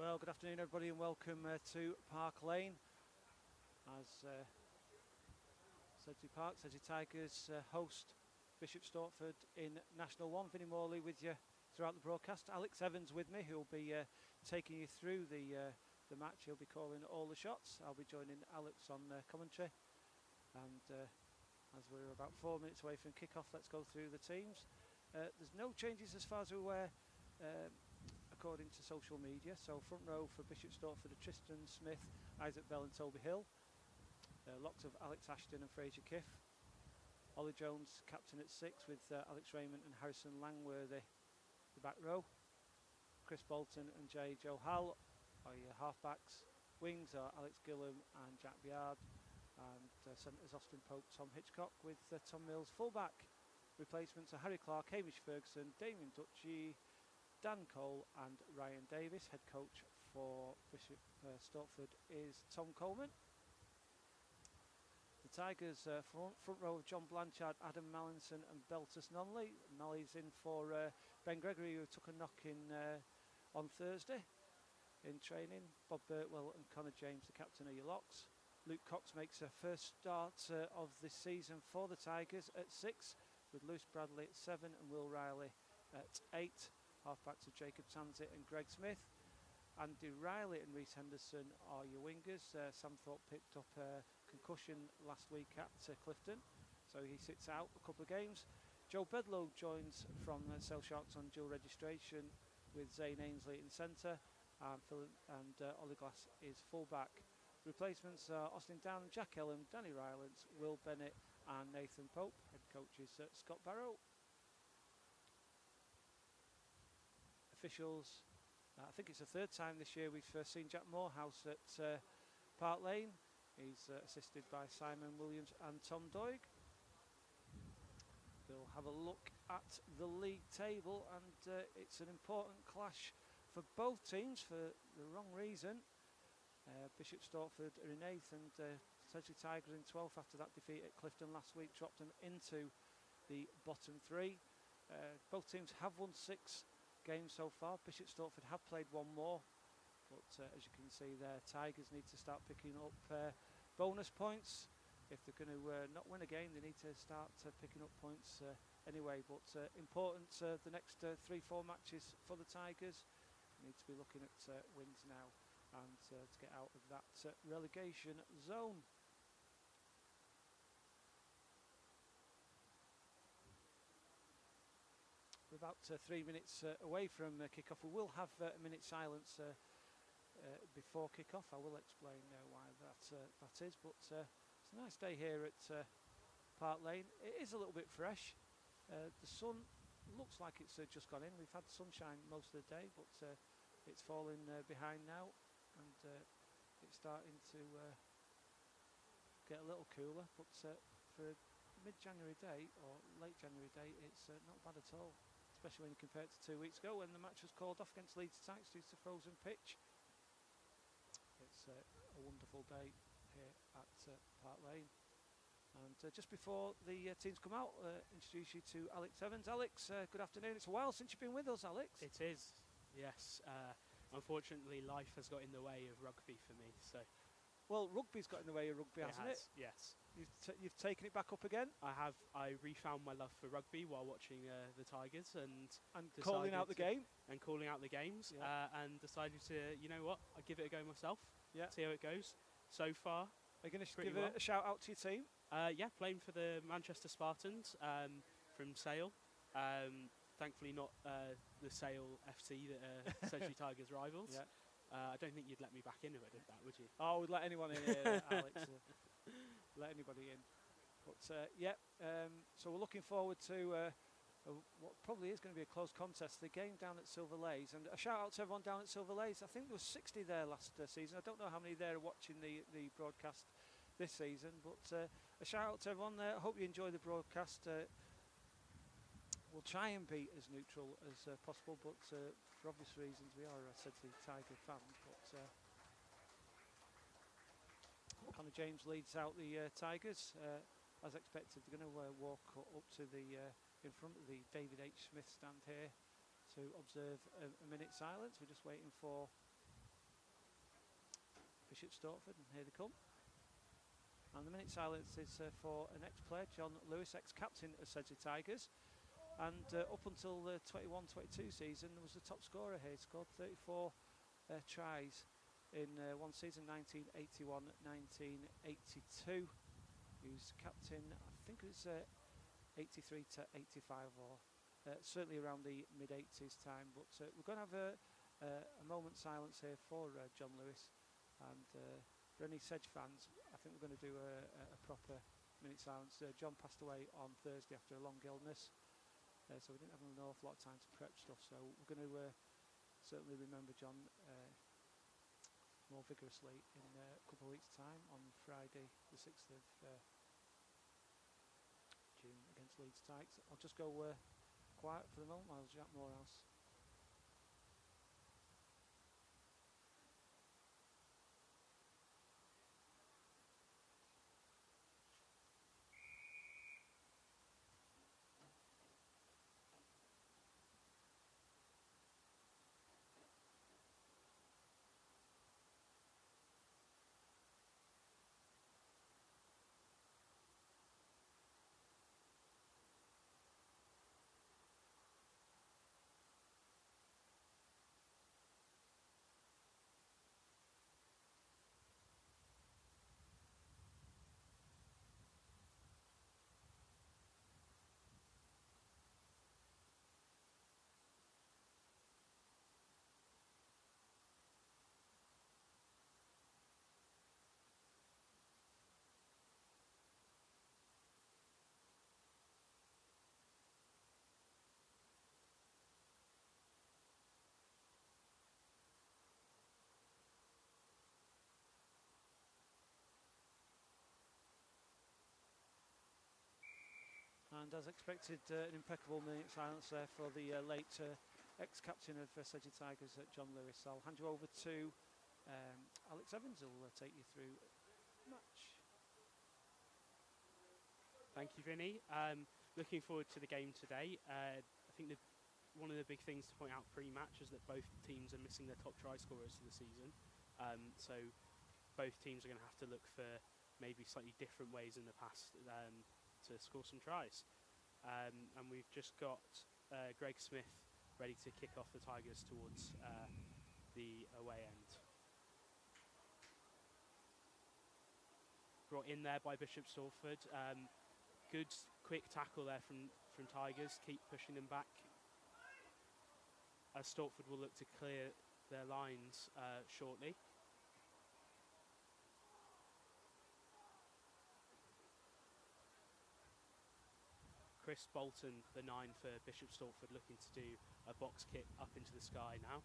Well, good afternoon, everybody, and welcome to Park Lane. As Sedgley Tigers host Bishop Stortford in National 1. Vinnie Morley with you throughout the broadcast. Alex Evans with me, who will be taking you through the match. He'll be calling all the shots. I'll be joining Alex on commentary. And as we're about 4 minutes away from kick-off, let's go through the teams. There's no changes as far as we're aware, according to social media. So front row for Bishop Stortford are Tristan Smith, Isaac Bell and Toby Hill. Locks of Alex Ashton and Fraser Kiff. Ollie Jones captain at 6 with Alex Raymond and Harrison Langworthy the back row. Chris Bolton and Joe Hall are your half-backs. Wings are Alex Gillum and Jack Biard. And centres Austin Pope, Tom Hitchcock with Tom Mills full-back. Replacements are Harry Clark, Hamish Ferguson, Damien Duchy, Dan Cole and Ryan Davis. Head coach for Bishop Stortford is Tom Coleman. The Tigers front row of John Blanchard, Adam Mallinson and Beltus Nonley. Nolly's in for Ben Gregory, who took a knock in on Thursday in training. Bob Birtwell and Connor James, the captain of your locks. Luke Cox makes a first start of this season for the Tigers at 6, with Lewis Bradley at 7 and Will Riley at 8. Halfbacks of Jacob Tansit and Greg Smith. Andy Riley and Reece Henderson are your wingers. Sam Thorpe picked up a concussion last week at Clifton, so he sits out a couple of games. Joe Bedlow joins from Sale Sharks on dual registration with Zane Ainsley in centre, and Ollie Glass is full-back. Replacements are Austin Down, Jack Ellen, Danny Rylance, Will Bennett and Nathan Pope. Head coach is Scott Barrow. Officials, I think it's the third time this year we've seen Jack Morehouse at Park Lane. He's assisted by Simon Williams and Tom Doig. We'll have a look at the league table, and it's an important clash for both teams for the wrong reason. Bishop Stortford are in 8th and Sedgley Tigers in 12th after that defeat at Clifton last week, dropped them into the bottom 3. Both teams have won 6 games so far. Bishop Stortford have played 1 more, but as you can see there, Tigers need to start picking up bonus points. If they're going to not win a game, they need to start picking up points anyway. But important the next 3-4 matches for the Tigers. They need to be looking at wins now and to get out of that relegation zone. We're about 3 minutes away from kick-off. We will have a minute's silence before kick-off. I will explain why that is. But it's a nice day here at Park Lane. It is a little bit fresh. The sun looks like it's just gone in. We've had sunshine most of the day, but it's falling behind now, and it's starting to get a little cooler. But for a mid-January day or late January day, it's not bad at all, especially when you compare it to 2 weeks ago when the match was called off against Leeds Attacks due to frozen pitch. It's a wonderful day here at Park Lane. And just before the teams come out, introduce you to Alex Evans. Alex, good afternoon. It's a while since you've been with us, Alex. It is, yes. Unfortunately, life has got in the way of rugby for me. So, well, rugby's got in the way of rugby, hasn't it? Yes. You've taken it back up again? I have. I refound my love for rugby while watching the Tigers and calling out the game. And calling out the games, yeah. And decided to, you know what, I'll give it a go myself. Yeah. See how it goes. So far, are you going to give a shout out to your team? Yeah, playing for the Manchester Spartans from Sale. Thankfully not the Sale FC that are Sedgley Tigers rivals. Yeah. I don't think you'd let me back in if I did that, would you? Oh, I would let anyone in here, Alex. Let anybody in. But yeah, so we're looking forward to what probably is going to be a close contest, the game down at Silver Lays. And a shout out to everyone down at Silver Lays. I think there was 60 there last season. I don't know how many there are watching the broadcast this season, but a shout out to everyone there. I hope you enjoy the broadcast. We'll try and be as neutral as possible, but for obvious reasons we are Sedgley Tiger fans. But Connor James leads out the Tigers. As expected, they're going to walk up to the in front of the David H. Smith stand here to observe a minute's silence. We're just waiting for Bishop Stortford, and here they come. And the minute silence is for an ex-player, John Lewis, ex-captain of Sedgley Tigers. And up until the 21-22 season, there was the top scorer here. He scored 34 tries in one season, 1981-1982. He was captain, I think it was 83 to 85, or certainly around the mid-80s time. But we're going to have a moment's silence here for John Lewis. And for any Sedge fans, I think we're going to do a proper minute silence. John passed away on Thursday after a long illness, so we didn't have an awful lot of time to prep stuff. So we're going to certainly remember John more vigorously in a couple of weeks' time on Friday, the 6th of June against Leeds Tykes. I'll just go quiet for the moment while Jack Morehouse. And as expected, an impeccable minute silence there for the late ex-captain of Sedgley Tigers, John Lewis. I'll hand you over to Alex Evans, who will take you through the match. Thank you, Vinny. Looking forward to the game today. I think one of the big things to point out pre-match is that both teams are missing their top try scorers for the season. So both teams are going to have to look for maybe slightly different ways in the past to score some tries. And we've just got Greg Smith ready to kick off the Tigers towards the away end. Brought in there by Bishop Stortford. Good quick tackle there from Tigers, keep pushing them back. As Stortford will look to clear their lines shortly. Chris Bolton, the 9 for Bishop Stortford, looking to do a box kick up into the sky now.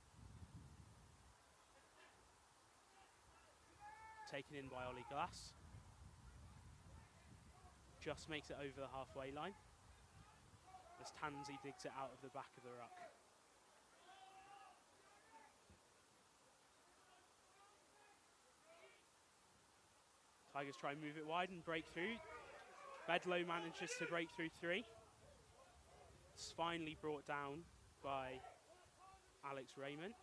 Taken in by Ollie Glass. Just makes it over the halfway line as Tansey digs it out of the back of the ruck. Tigers try and move it wide and break through. Bedlow manages to break through 3. It's finally brought down by Alex Raymond.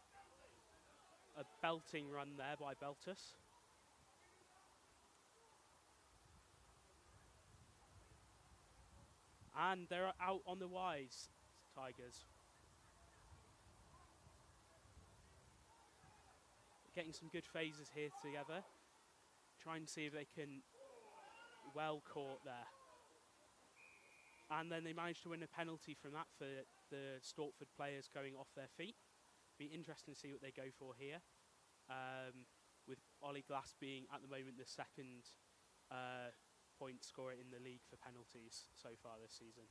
A belting run there by Beltus. And they're out on the wise, Tigers. Getting some good phases here together. Trying to see if they can well caught there. And then they managed to win a penalty from that for the Stortford players going off their feet. Be interesting to see what they go for here. With Ollie Glass being at the moment the second point scorer in the league for penalties so far this season.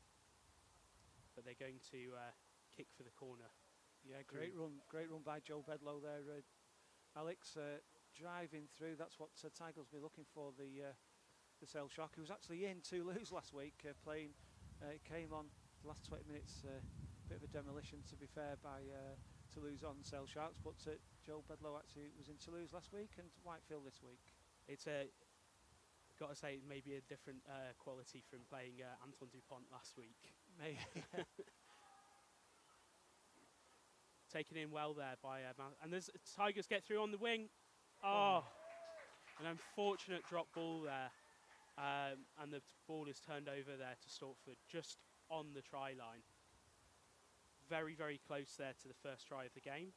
But they're going to kick for the corner. Yeah, great run by Joe Bedlow there. Alex driving through. That's what Tigers will be looking for. The Sale Shark, who was actually in Toulouse last week playing. Came on the last 20 minutes, bit of a demolition to be fair by Toulouse on Sale Sharks, but Joe Bedlow actually was in Toulouse last week and Whitefield this week. It's got to say, maybe a different quality from playing Anton Dupont last week. Maybe. Taken in well there by and there's Tigers get through on the wing. Oh, An unfortunate drop ball there, and the ball is turned over there to Stortford, just on the try line. Very, very close there to the first try of the game,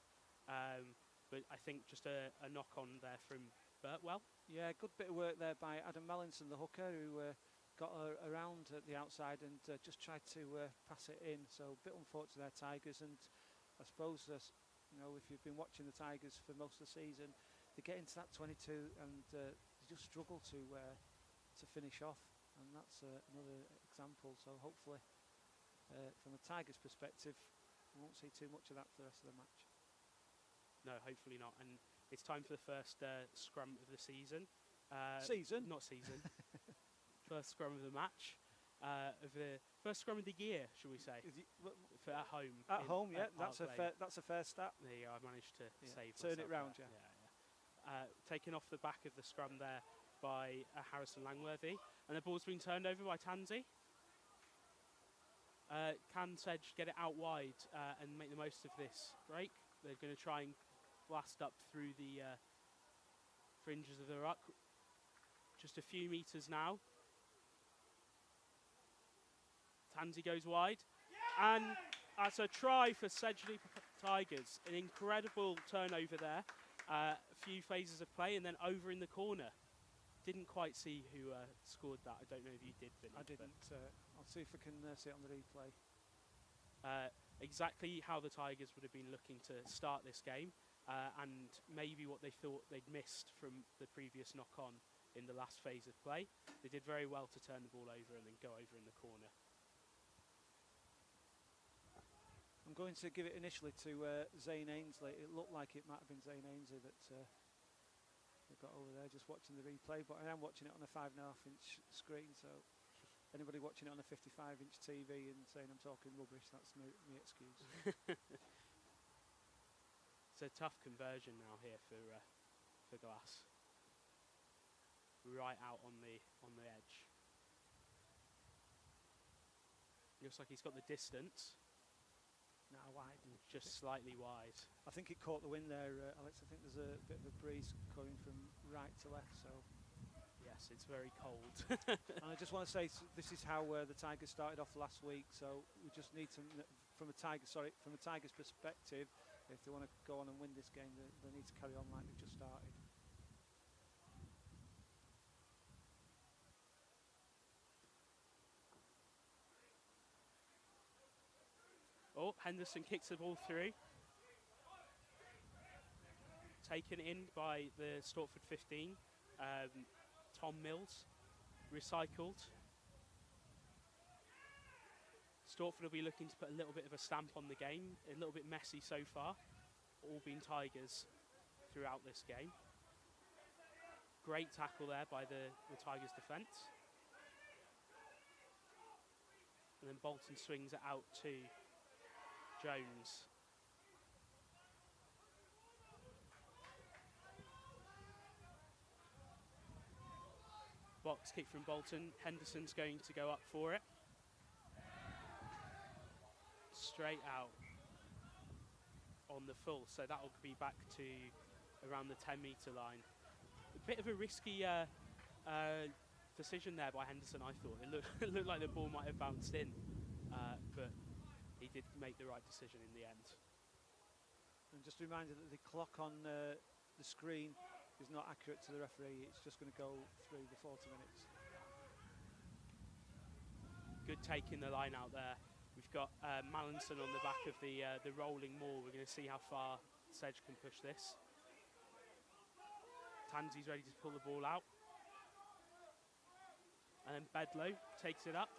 but I think just a knock-on there from Birtwell. Yeah, good bit of work there by Adam Mallinson, the hooker, who got around at the outside and just tried to pass it in. So a bit unfortunate there, Tigers, and I suppose you know, if you've been watching the Tigers for most of the season, they get into that 22 and they just struggle to finish off, and that's another example. So hopefully, from the Tigers' perspective, we won't see too much of that for the rest of the match. No, hopefully not. And it's time for the first scrum of the season. Not season. First scrum of the match. Of the first scrum of the year, shall we say? For at home. At home, yeah. That's a fair stat. There you go. I managed to save turn myself it round, there. Taken off the back of the scrum there by Harrison Langworthy, and the ball's been turned over by Tansey. Can Sedge get it out wide and make the most of this break? They're going to try and blast up through the fringes of the ruck. Just a few metres now. Tansey goes wide, and that's a try for Sedgley Tigers. An incredible turnover there. A few phases of play, and then over in the corner. Didn't quite see who scored that. I don't know if you did, Vinny. I didn't. I'll see if I can see it on the replay. Exactly how the Tigers would have been looking to start this game, and maybe what they thought they'd missed from the previous knock-on in the last phase of play. They did very well to turn the ball over and then go over in the corner. I'm going to give it initially to Zane Ainsley. It looked like it might have been Zane Ainsley that they got over there, just watching the replay, but I am watching it on a 5.5-inch screen, so anybody watching it on a 55-inch TV and saying I'm talking rubbish, that's me excuse. It's a tough conversion now here for Glass. Right out on the edge. Looks like he's got the distance. Now wide. Just slightly wide. I think it caught the wind there, Alex. I think there's a bit of a breeze going from right to left, so. Yes, it's very cold. And I just want to say, this is how the Tigers started off last week, so we just need to, from a Tigers perspective, if they want to go on and win this game, they need to carry on like they've just started. Oh, Henderson kicks the ball through. Taken in by the Stortford 15. Tom Mills. Recycled. Stortford will be looking to put a little bit of a stamp on the game. A little bit messy so far. All been Tigers throughout this game. Great tackle there by the Tigers defence. And then Bolton swings it out to Jones. Box kick from Bolton. Henderson's going to go up for it. Straight out on the full, so that will be back to around the 10-metre line. A bit of a risky decision there by Henderson, I thought. It looked like the ball might have bounced in, but he did make the right decision in the end. And just a reminder that the clock on the screen is not accurate to the referee. It's just going to go through the 40 minutes. Good take in the line out there. We've got Mallinson on the back of the rolling maul. We're going to see how far Sedge can push this. Tansey's ready to pull the ball out. And then Bedlow takes it up.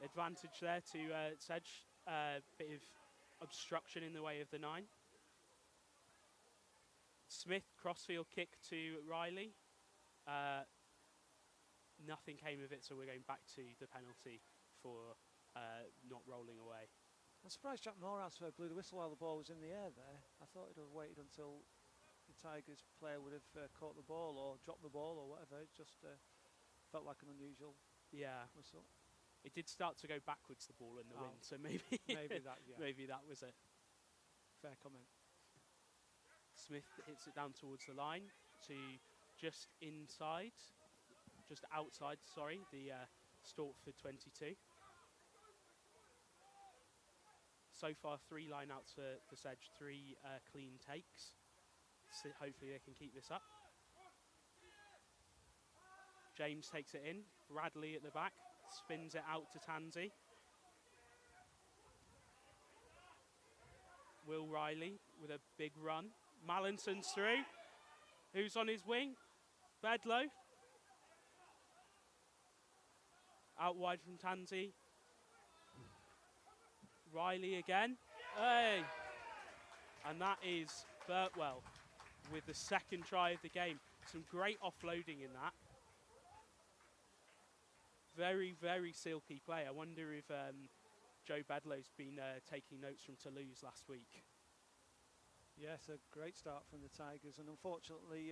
Advantage there to Sedge. Bit of obstruction in the way of the 9. Smith, crossfield kick to Riley. Nothing came of it, so we're going back to the penalty for not rolling away. I'm surprised Jack Morehouse blew the whistle while the ball was in the air there. I thought he'd have waited until the Tigers player would have caught the ball or dropped the ball or whatever. It just felt like an unusual whistle. It did start to go backwards, the ball in the wind, so maybe maybe that maybe that was it. Fair comment. Smith hits it down towards the line to just outside, sorry, the Stortford 22. So far, 3 line-outs for Sedge, 3 clean takes. So hopefully they can keep this up. James takes it in. Bradley at the back, spins it out to Tansy. Will Riley with a big run. Mallinson's through. Who's on his wing? Bedlow. Out wide from Tansy. Riley again. Hey! And that is Burtwell with the second try of the game. Some great offloading in that. Very, very silky play. I wonder if Joe Bedlow's been taking notes from Toulouse last week. Yes, a great start from the Tigers, and unfortunately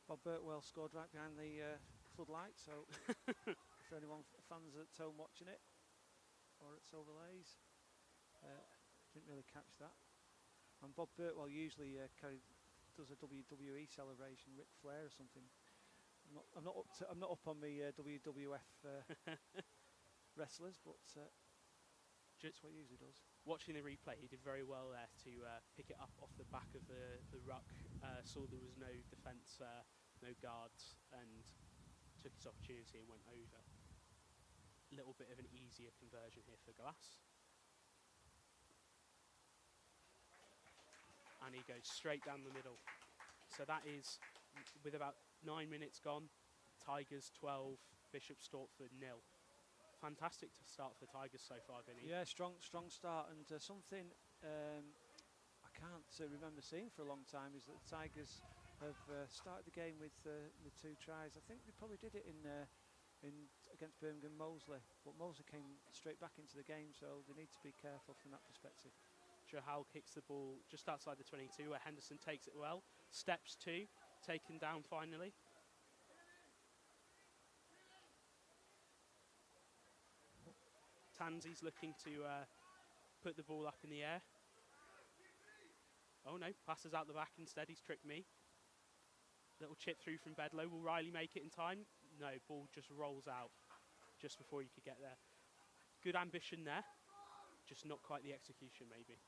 Bob Burtwell scored right behind the floodlights, so for anyone fans at home watching it or its overlays, didn't really catch that. And Bob Burtwell usually does a WWE celebration, Ric Flair or something. I'm not up on the WWF wrestlers, but that's what he usually does. Watching the replay, he did very well there to pick it up off the back of the ruck. Saw there was no defence, no guards, and took his opportunity and went over. A little bit of an easier conversion here for Glass. And he goes straight down the middle. So that is, with about 9 minutes gone, Tigers 12, Bishop Stortford 0. Fantastic to start for Tigers so far, Vinny. Yeah, strong start, and something I can't remember seeing for a long time is that the Tigers have started the game with 2 tries. I think they probably did it in against Birmingham Moseley, but Moseley came straight back into the game, so they need to be careful from that perspective. Jahal kicks the ball just outside the 22, where Henderson takes it well. Steps 2, taken down finally. Tansy's looking to put the ball up in the air. Oh no, passes out the back instead, he's tricked me. Little chip through from Bedlow. Will Riley make it in time? No, ball just rolls out just before you could get there. Good ambition there, just not quite the execution maybe.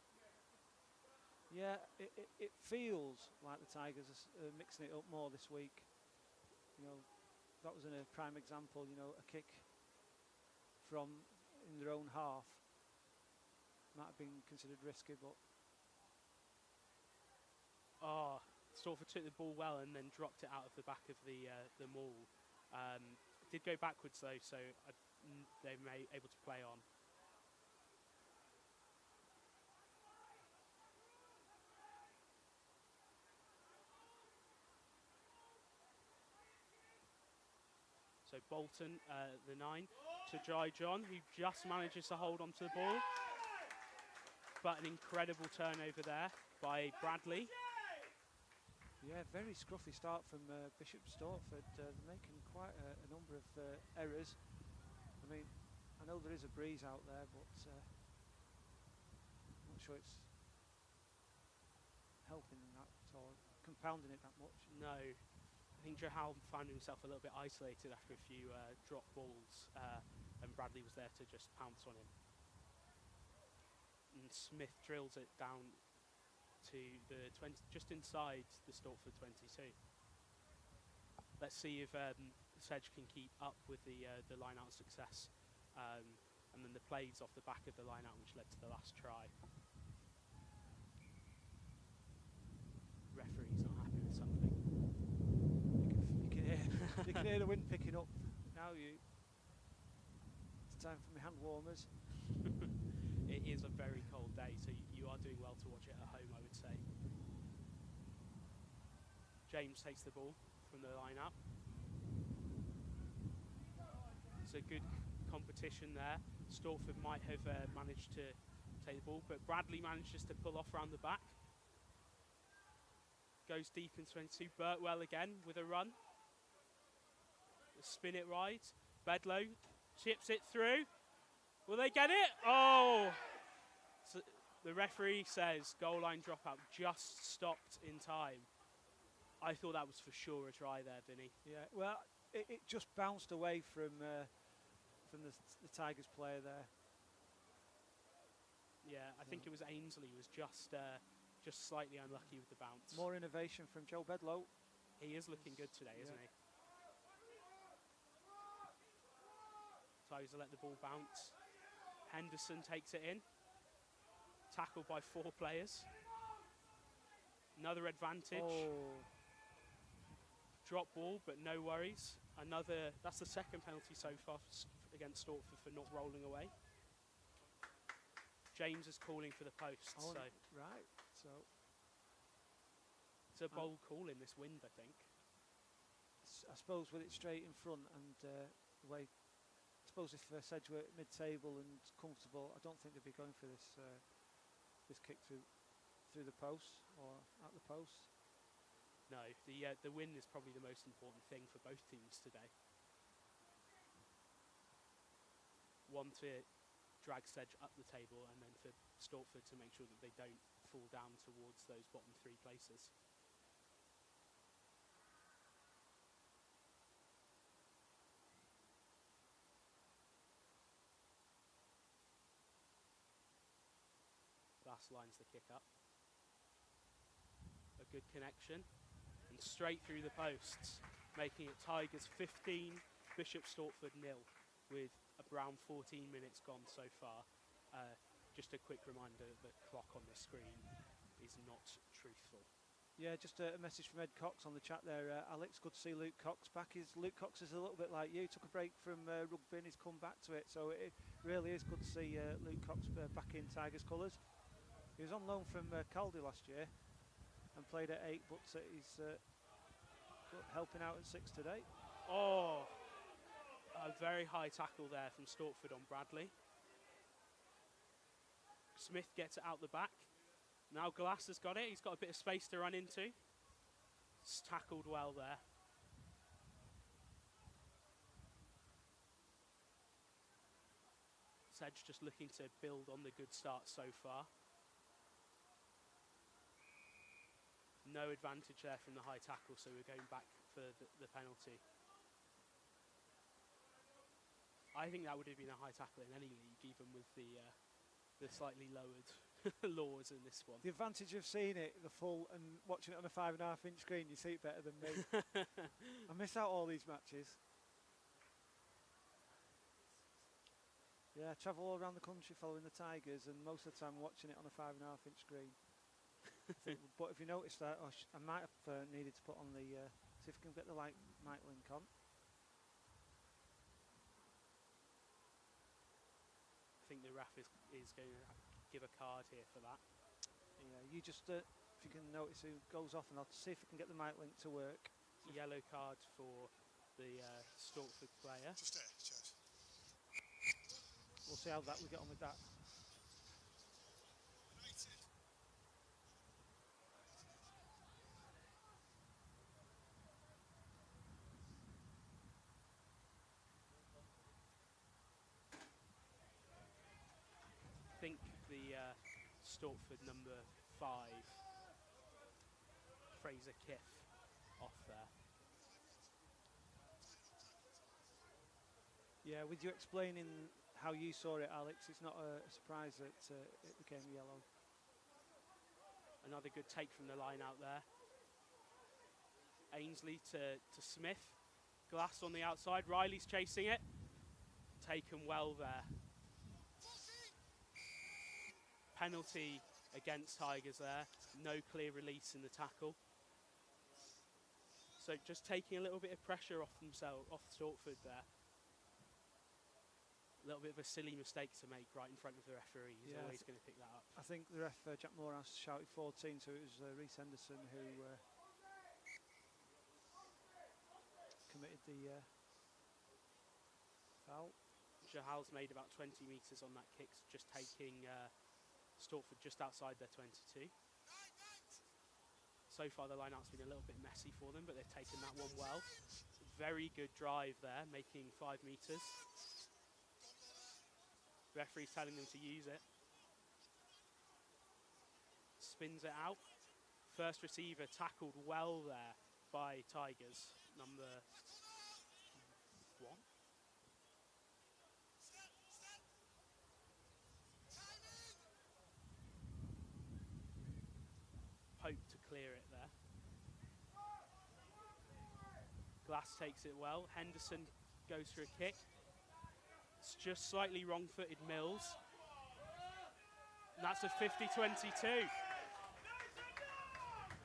Yeah, it feels like the Tigers are mixing it up more this week. You know, that was a prime example, you know, a kick from in their own half might have been considered risky, but Stortford took the ball well and then dropped it out of the back of the maul. Did go backwards though, so they may able to play on. So Bolton, the 9, to Dry John, who just manages to hold onto the ball. But an incredible turnover there by Bradley. yeah, very scruffy start from Bishop Stortford. They're making quite a number of errors. I mean, I know there is a breeze out there, but I'm not sure it's helping that or compounding it that much. No. I think Jahal found himself a little bit isolated after a few drop balls, and Bradley was there to just pounce on him. And Smith drills it down to the 20, just inside the Stortford 22. Let's see if Sedge can keep up with the line-out success, and then the plays off the back of the line-out, which led to the last try. Referee's not happy with something. You can hear the wind picking up. Now it's time for my hand warmers. It is a very cold day, so you are doing well to watch it at home, I would say. James takes the ball from the line up. It's a good competition there. Stortford might have managed to take the ball, but Bradley manages to pull off around the back. Goes deep in 22. Burtwell again with a run. Spin it right. Bedlow chips it through. Will they get it? Oh! So The referee says goal line dropout just stopped in time. I thought that was for sure a try there, Vinny. Yeah, well, it just bounced away from the Tigers player there. Yeah, I think it was Ainsley was just slightly unlucky with the bounce. More innovation from Joe Bedlow. He is looking good today, isn't he? Tigers will let the ball bounce. Henderson takes it in. Tackled by 4 players. Another advantage. Oh. Drop ball, but no worries. That's the second penalty so far against Stortford for not rolling away. James is calling for the post. Oh, so right. So it's a bold call in this wind, I think. I suppose with it straight in front and the way, I suppose if Sedge were mid-table and comfortable, I don't think they'd be going for this this kick through the post or at the post. No, the win is probably the most important thing for both teams today. One to drag Sedge up the table, and then for Stortford to make sure that they don't fall down towards those bottom 3 places. Glass lines the kick up. A good connection. And straight through the posts, making it Tigers 15, Bishop Stortford 0, with around 14 minutes gone so far. Just a quick reminder, the clock on the screen is not truthful. Yeah, just a message from Ed Cox on the chat there. Alex, good to see Luke Cox back. Luke Cox is a little bit like you, took a break from rugby and he's come back to it, so it really is good to see Luke Cox back in Tigers colours. He was on loan from Caldy last year and played at 8, but he's helping out at 6 today. Oh, a very high tackle there from Stortford on Bradley. Smith gets it out the back. Now Glass has got it. He's got a bit of space to run into. It's tackled well there. Sedge just looking to build on the good start so far. No advantage there from the high tackle, so we're going back for the penalty. I think that would have been a high tackle in any league, even with the slightly lowered laws in this one. The advantage of seeing it the full and watching it on a 5.5-inch screen, you see it better than me. I miss out all these matches. Yeah, I travel all around the country following the Tigers, and most of the time watching it on a 5.5-inch screen. But if you notice that, I might have needed to put on the, see if we can get the mic link on. I think the ref is going to give a card here for that. Yeah, you just, if you can notice who goes off, and I'll see if we can get the mic link to work. Yellow card for the Stortford player. Just there, Chad. We'll see how we get on with that. I think the Stortford number 5, Fraser Kiff, off there. Yeah, with you explaining how you saw it, Alex, it's not a surprise that it became yellow. Another good take from the line out there. Ainsley to Smith. Glass on the outside. Riley's chasing it. Taken well there. Penalty against Tigers there. No clear release in the tackle. So just taking a little bit of pressure off Stortford there. A little bit of a silly mistake to make right in front of the referee. He's always going to pick that up. I think the ref, Jack Morehouse, shouted 14, so it was Reece Henderson who committed the foul. Jahal's made about 20 metres on that kick, just taking Stortford just outside their 22. So far the line-out's been a little bit messy for them, but they've taken that one well. Very good drive there, making 5 metres. Referee's telling them to use it. spins it out. First receiver tackled well there by Tigers, number 1. Pope to clear it there. Glass takes it well. Henderson goes for a kick. It's just slightly wrong-footed Mills. And that's a 50-22.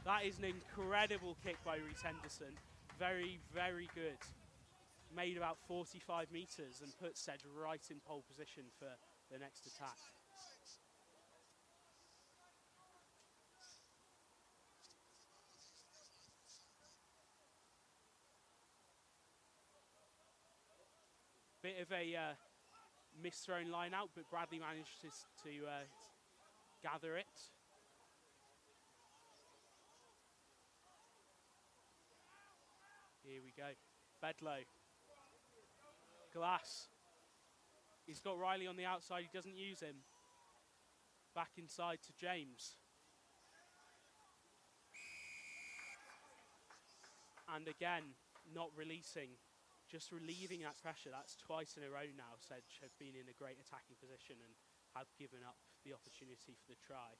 That is an incredible kick by Reese Henderson. Very, very good. Made about 45 metres and puts Sedge right in pole position for the next attack. Bit of a misthrown line out, but Bradley managed to gather it. Here we go. Bedlow. Glass. He's got Riley on the outside. He doesn't use him. Back inside to James. And again, not releasing. Just relieving that pressure. That's twice in a row now. Sedge have been in a great attacking position and have given up the opportunity for the try.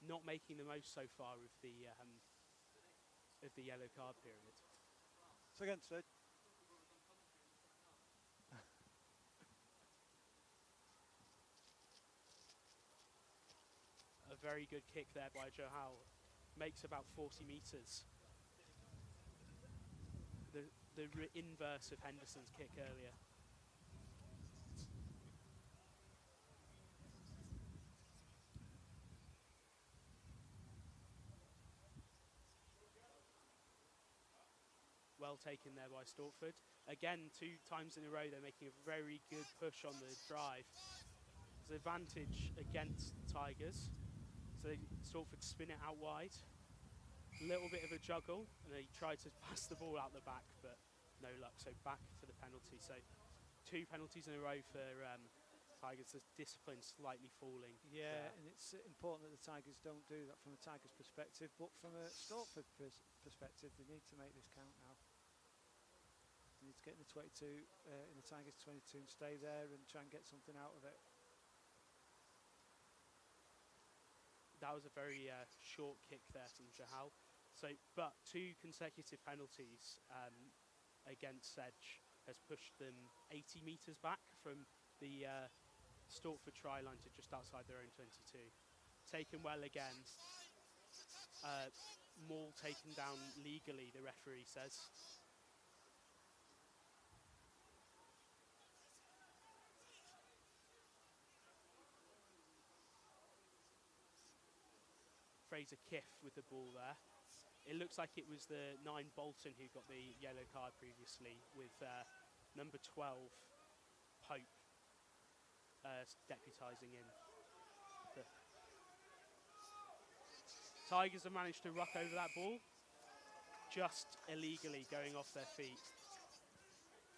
Not making the most so far of the yellow card period. So again, Sedge. A very good kick there by Johal. Makes about 40 metres. The inverse of Henderson's kick earlier. Well taken there by Stortford. Again, 2 times in a row, they're making a very good push on the drive. There's advantage against the Tigers. So Stortford spin it out wide. Little bit of a juggle, and they tried to pass the ball out the back, but no luck. So back for the penalty. So 2 penalties in a row for Tigers. The discipline slightly falling. Yeah, and it's important that the Tigers don't do that from a Tigers perspective, but from a Stortford perspective, they need to make this count now. They need to get in the 22, in the Tigers 22, and stay there and try and get something out of it. That was a very short kick there from Johal. So, but 2 consecutive penalties against Sedge has pushed them 80 metres back from the Stortford try line to just outside their own 22. Taken well again. Maul taken down legally, the referee says. Fraser Kiff with the ball there. It looks like it was the 9 Bolton who got the yellow card previously, with number 12 Pope deputising in. The Tigers have managed to ruck over that ball, just illegally going off their feet.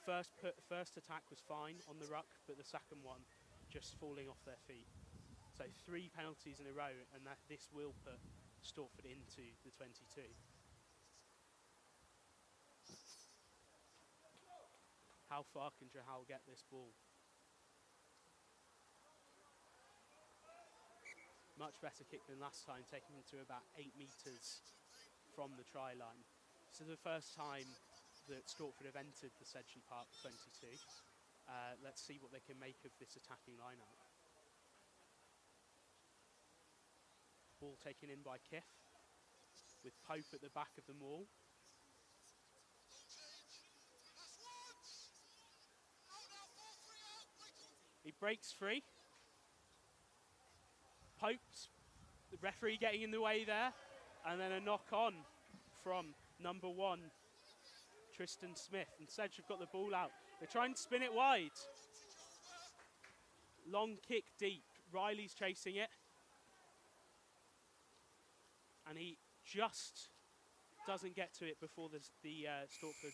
First attack was fine on the ruck, but the second one just falling off their feet. So 3 penalties in a row, and this will put Stortford into the 22. How far can Johal get this ball? Much better kick than last time, taking him to about 8 metres from the try line. This is the first time that Stortford have entered the Sedgley Park 22. Let's see what they can make of this attacking lineup. Ball taken in by Kiff, with Pope at the back of the maul. He breaks free. Pope's, the referee getting in the way there, and then a knock on from number 1, Tristan Smith. And Sedge have got the ball out. They're trying to spin it wide. Long kick deep. Riley's chasing it. And he just doesn't get to it before the Stortford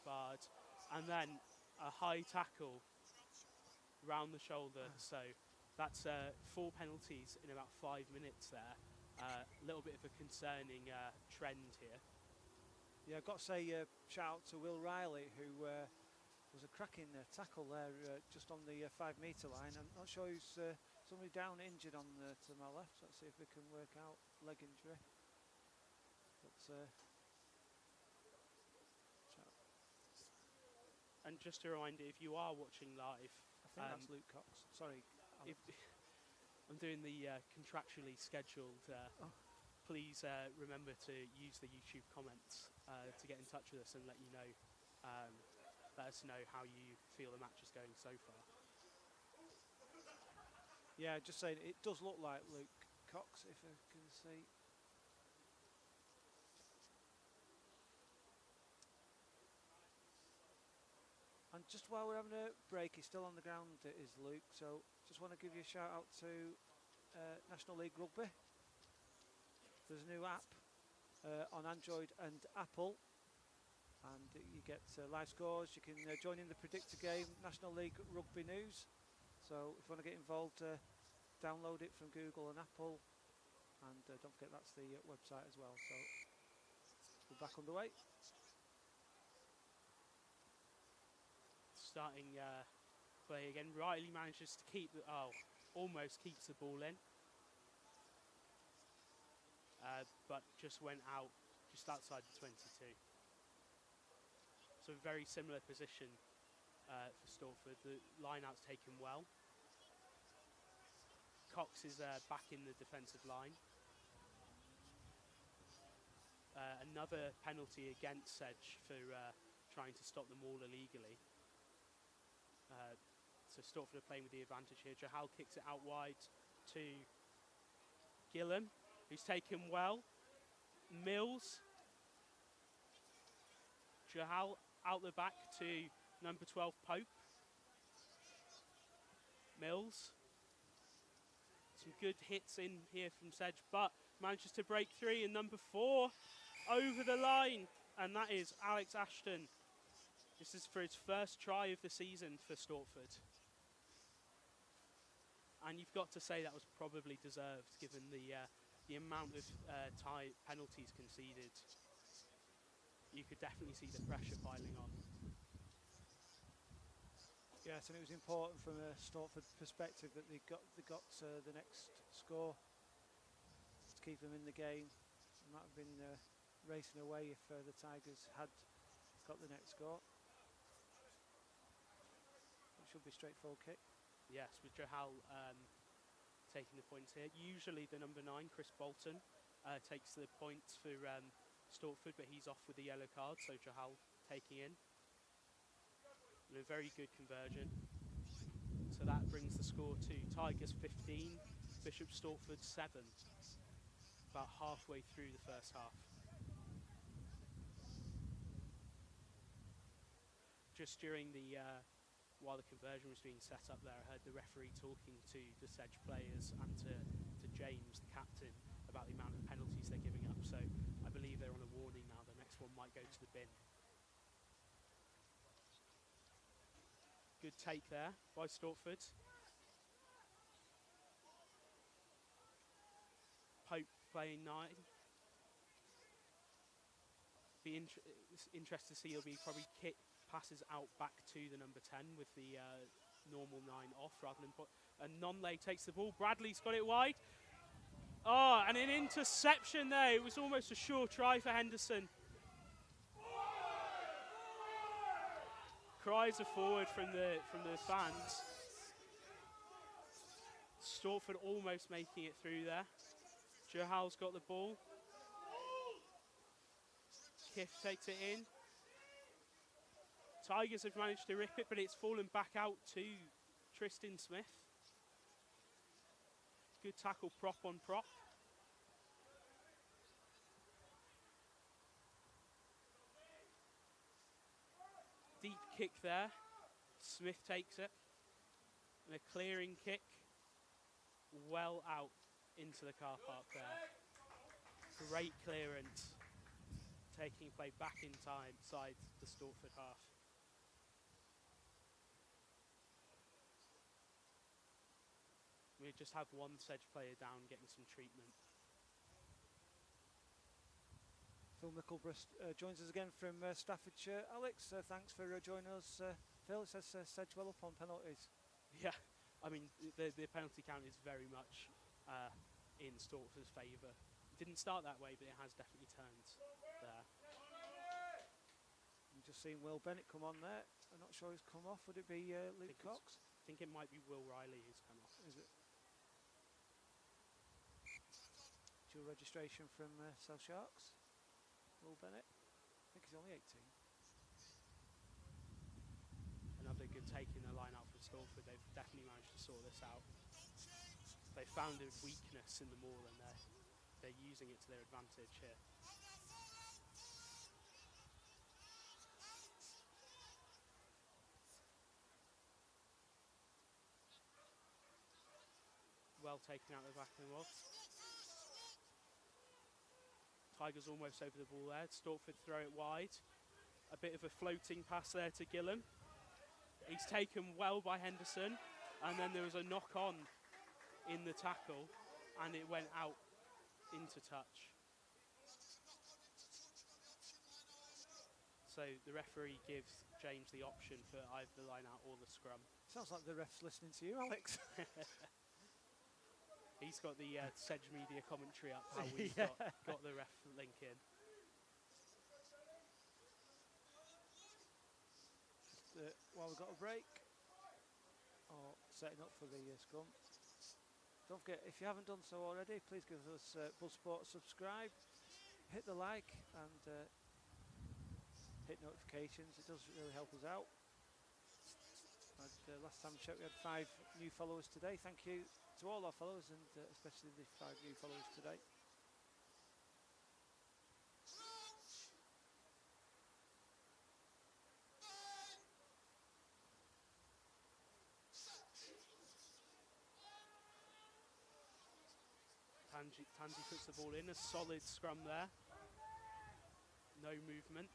barred. And then a high tackle round the shoulder. So That's 4 penalties in about 5 minutes there. A little bit of a concerning trend here. Yeah, I've got to say shout out to Will Riley, who was a cracking tackle there just on the 5 metre line. I'm not sure who's somebody down injured on to my left. Let's see if we can work out leg injury. But and just a reminder, if you are watching live, I think that's Luke Cox. Sorry, if I'm doing the contractually scheduled. Please remember to use the YouTube comments to get in touch with us and let you know, let us know how you feel the match is going so far. Yeah, just saying, it does look like Luke Cox, if I can see. And just while we're having a break, he's still on the ground, is Luke. So just want to give you a shout out to National League Rugby. There's a new app on Android and Apple, and you get live scores. You can join in the predictor game, National League Rugby News. So if you want to get involved, download it from Google and Apple, and don't forget that's the website as well. So we're back underway. Starting play again. Riley manages to keep the almost keeps the ball in. But just went out just outside the 22. So a very similar position for Stortford. The line-out's taken well. Cox is back in the defensive line. Another penalty against Sedge for trying to stop them all illegally. So Stortford are playing with the advantage here. Jahal kicks it out wide to Gillan, who's taken well. Mills. Jahal out the back to number 12, Pope. Mills. Some good hits in here from Sedge, but manages to break 3, and number 4 over the line. And that is Alex Ashton. This is for his first try of the season for Stortford. And you've got to say that was probably deserved, given the amount of penalties conceded. You could definitely see the pressure piling on. Yes, and it was important from a Stortford perspective that they got the next score to keep them in the game. It might have been racing away if the Tigers had got the next score. It should be a straightforward kick. Yes, with Jahal taking the points here. Usually the number 9, Chris Bolton, takes the points for Stortford, but he's off with the yellow card, so Jahal taking in. And a very good conversion. So that brings the score to Tigers 15, Bishop Stortford 7, about halfway through the first half. Just during the while the conversion was being set up there, I heard the referee talking to the Sedge players and to James, the captain, about the amount of penalties they're giving up. So I believe they're on a warning now. The next one might go to the bin. Good take there by Stortford. Pope playing 9. Be interested to see. He'll be probably passes out back to the number 10 with the normal 9 off rather than and Nonley takes the ball. Bradley's got it wide. Oh, and an interception there. It was almost a sure try for Henderson. Cries are forward from the fans. Stortford almost making it through there. Jahal's got the ball. Kiff takes it in. Tigers have managed to rip it, but it's fallen back out to Tristan Smith. Good tackle, prop on prop. Deep kick there. Smith takes it. And a clearing kick. Well out into the car park there. Great clearance. Taking play back in time inside the Stortford half. We just have one Sedge player down getting some treatment. Phil Mickleborough joins us again from Staffordshire. Alex, thanks for joining us. Phil, it says Sedge well up on penalties. Yeah, I mean, the penalty count is very much in Stortford's favour. It didn't start that way, but it has definitely turned there. I'm just seeing Will Bennett come on there. I'm not sure who's come off. Would it be Luke Cox? I think it might be Will Riley who's come off. Is it? Dual registration from South Sharks. Will Bennett. I think he's only 18. Another good take in the line out from Stortford. They've definitely managed to sort this out. They found a weakness in the maul and they're using it to their advantage here. Well taken out of the back of the wall. Tigers almost over the ball there. Stortford throw it wide. A bit of a floating pass there to Gillam. He's taken well by Henderson, and then there was a knock on in the tackle and it went out into touch. So the referee gives James the option for either the line out or the scrum. Sounds like the ref's listening to you, Alex. He's got the Sedge media commentary up, how we've got the ref link in. While we've got a break, or setting up for the scrum. Don't forget, if you haven't done so already, please give us Buzze Sport a subscribe, hit the like and hit notifications. It does really help us out. And, last time I checked we had 5 new followers today. Thank you to all our followers and especially the 5 new followers today. Tansy puts the ball in, a solid scrum there. No movement.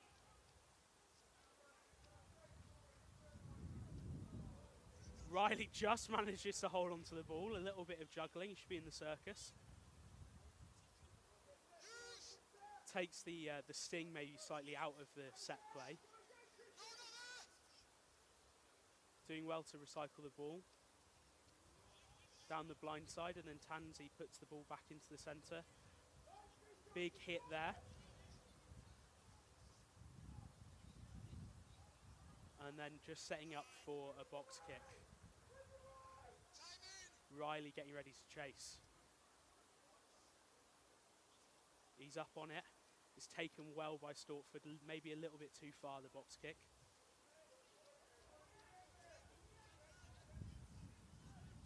Riley just manages to hold on to the ball, a little bit of juggling, he should be in the circus. Takes the sting maybe slightly out of the set play. Doing well to recycle the ball. Down the blind side, and then Tansy puts the ball back into the centre. Big hit there. And then just setting up for a box kick. Riley getting ready to chase. He's up on it. It's taken well by Stortford, maybe a little bit too far, the box kick.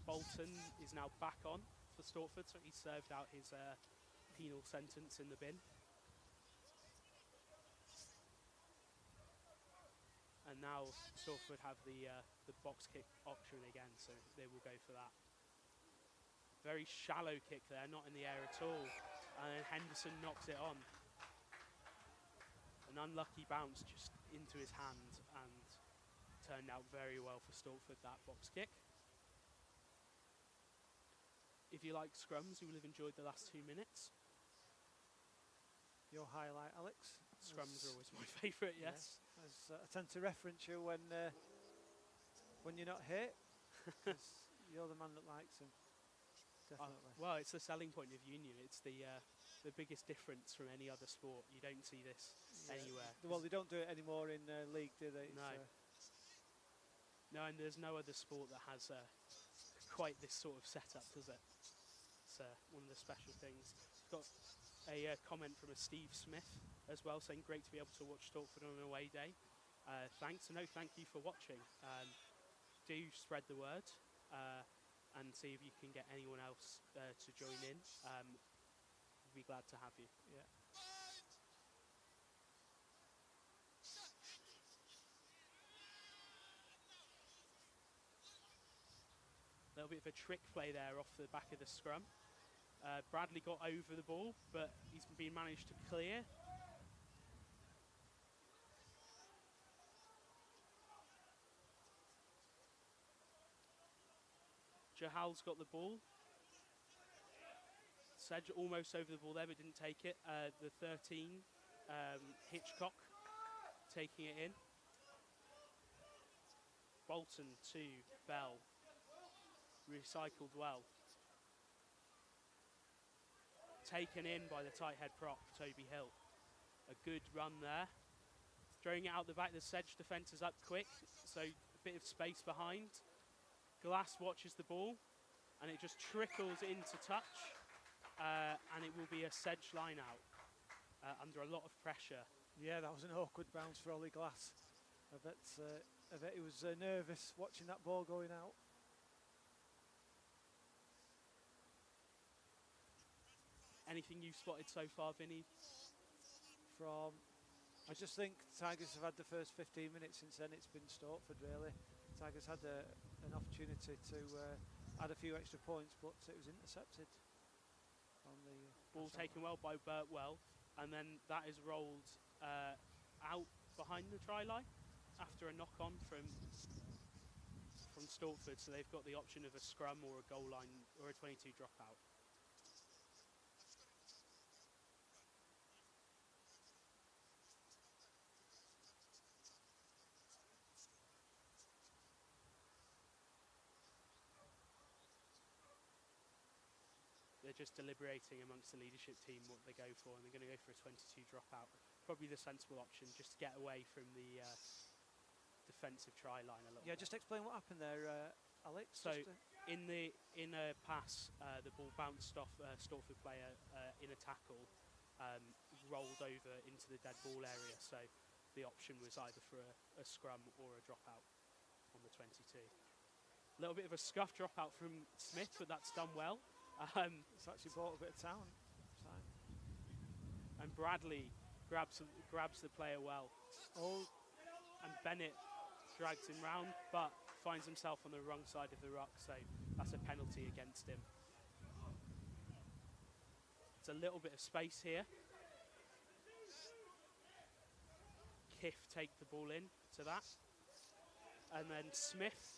Bolton is now back on for Stortford, so he served out his penal sentence in the bin. And now Stortford have the box kick option again, so they will go for that. Very shallow kick there, not in the air at all. And then Henderson knocks it on. An unlucky bounce just into his hand and turned out very well for Stortford, that box kick. If you like scrums, you will have enjoyed the last 2 minutes. Your highlight, Alex? Scrums are always my favourite, yes. I tend to reference you when you're not here, because you're the man that likes them. Definitely. Well, it's the selling point of Union. It's the biggest difference from any other sport. You don't see this anywhere. Well, they don't do it anymore in league, do they? No. No, and there's no other sport that has quite this sort of setup, does it? It's one of the special things. Got a comment from a Steve Smith as well, saying great to be able to watch Stortford on an away day. Thanks. No, thank you for watching. Do spread the word and see if you can get anyone else to join in. We'd be glad to have you. Yeah. A little bit of a trick play there off the back of the scrum. Bradley got over the ball, but he's been managed to clear. Jahal's got the ball. Sedge almost over the ball there, but didn't take it. The 13, Hitchcock, taking it in. Bolton to Bell. Recycled well. Taken in by the tight head prop, Toby Hill. A good run there. Throwing it out the back, the Sedge defence is up quick, so a bit of space behind. Glass watches the ball, and it just trickles into touch, and it will be a Sedge line out under a lot of pressure. Yeah, that was an awkward bounce for Ollie Glass. I bet he was nervous watching that ball going out. Anything you've spotted so far, Vinny? I just think Tigers have had the first 15 minutes. Since then it's been Stortford really. Tigers had an opportunity to add a few extra points, but it was intercepted. On the ball taken well by Burtwell, and then that is rolled out behind the try line after a knock on from Stortford, so they've got the option of a scrum or a goal line or a 22 dropout. They're just deliberating amongst the leadership team what they go for, and they're going to go for a 22 dropout. Probably the sensible option, just to get away from the defensive try line a little bit. Just explain what happened there, Alex. So in a pass, the ball bounced off a Stortford player in a tackle, rolled over into the dead ball area. So the option was either for a scrum or a dropout on the 22. A little bit of a scuff dropout from Smith, but that's done well. It's actually bought a bit of time. And Bradley grabs the player well. And Bennett drags him round, but finds himself on the wrong side of the ruck, so that's a penalty against him. It's a little bit of space here. Kiff take the ball in to that. And then Smith.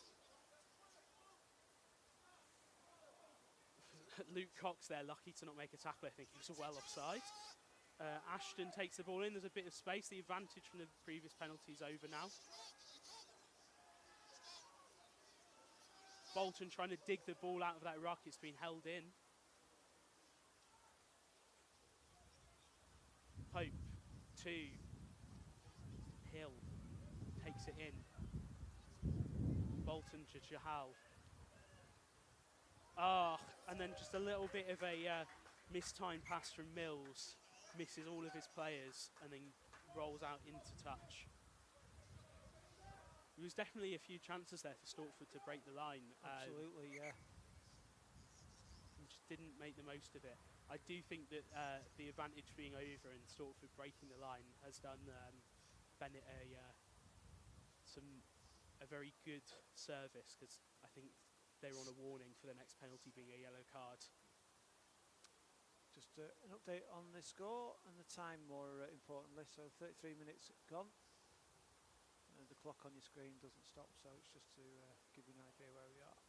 Luke Cox there, lucky to not make a tackle. I think he was well offside. Ashton takes the ball in. There's a bit of space. The advantage from the previous penalty is over now. Bolton trying to dig the ball out of that ruck. It's been held in. Pope to Hill. Takes it in. Bolton to Jahal. And then just a little bit of a mistimed pass from Mills. Misses all of his players and then rolls out into touch. There was definitely a few chances there for Stortford to break the line. Absolutely, yeah. And just didn't make the most of it. I do think that the advantage being over and Stortford breaking the line has done Bennett a very good service, because I think they were on a warning for the next penalty being a yellow card. Just an update on the score and the time, more importantly. So 33 minutes gone. And the clock on your screen doesn't stop, so it's just to give you an idea where we are.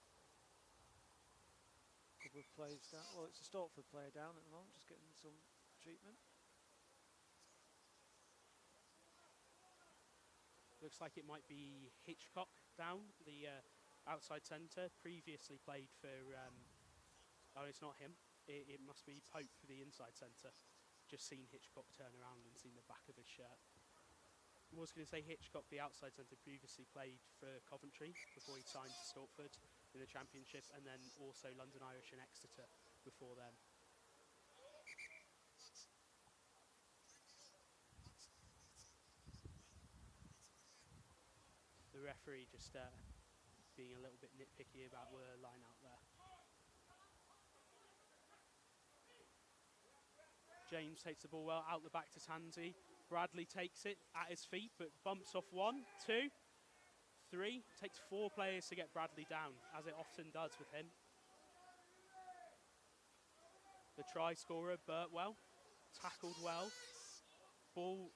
Couple of players down. Well, it's a Stortford player down at the moment, just getting some treatment. Looks like it might be Hitchcock down, the outside centre. Previously played for, oh, it's not him. It must be Pope for the inside centre. Just seen Hitchcock turn around and seen the back of his shirt. I was going to say Hitchcock, the outside centre, previously played for Coventry before he signed to Stortford in the Championship, and then also London Irish and Exeter before then. The referee just being a little bit nitpicky about the line out there. James takes the ball well out the back to Tansey. Bradley takes it at his feet, but bumps off 1, 2, 3. Takes 4 players to get Bradley down, as it often does with him. The try scorer, Burtwell, tackled well. Ball.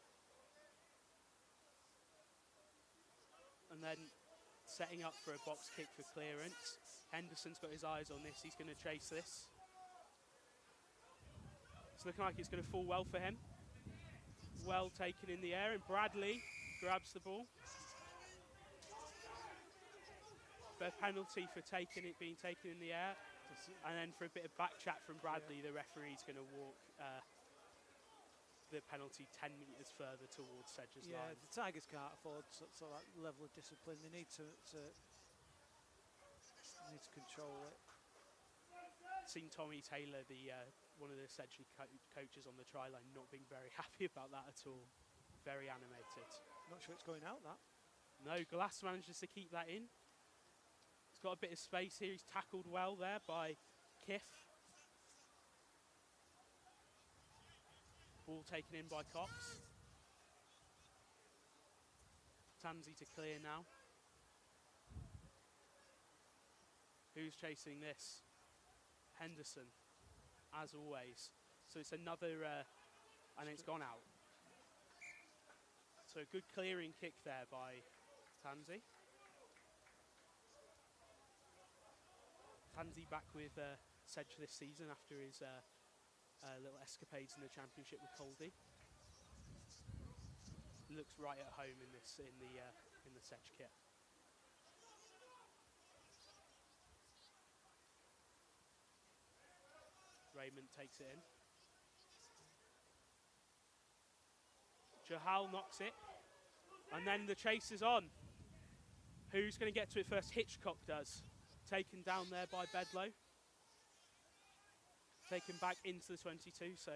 And then setting up for a box kick for clearance. Henderson's got his eyes on this. He's going to chase this. It's looking like it's going to fall well for him. Well taken in the air, and Bradley grabs the ball. Fair penalty for being taken in the air. And then for a bit of back chat from Bradley, the referee's going to walk the penalty 10 metres further towards Sedgley's line. Yeah, the Tigers can't afford so that level of discipline. They need to control it. Seen Tommy Taylor, one of the Sedgley coaches on the try line, not being very happy about that at all. Very animated. Not sure it's going out, that. No, Glass manages to keep that in. He's got a bit of space here. He's tackled well there by Kiff. Ball taken in by Cox. Tansey to clear now. Who's chasing this? Henderson, as always. So it's another, and it's gone out. So a good clearing kick there by Tansey. Tansey back with Sedgley this season after his little escapades in the championship with Coldy. Looks right at home in the Sedge kit. Raymond takes it in. Jahal knocks it, and then the chase is on. Who's going to get to it first? Hitchcock does. Taken down there by Bedlow. Taken back into the 22, so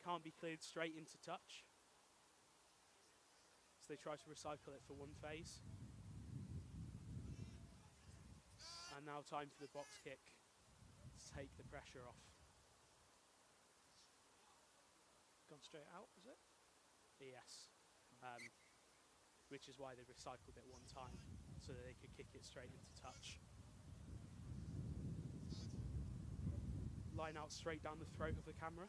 can't be cleared straight into touch. So they try to recycle it for one phase. And now time for the box kick to take the pressure off. Gone straight out, is it? Yes. Which is why they recycled it one time, so that they could kick it straight into touch. Line out straight down the throat of the camera.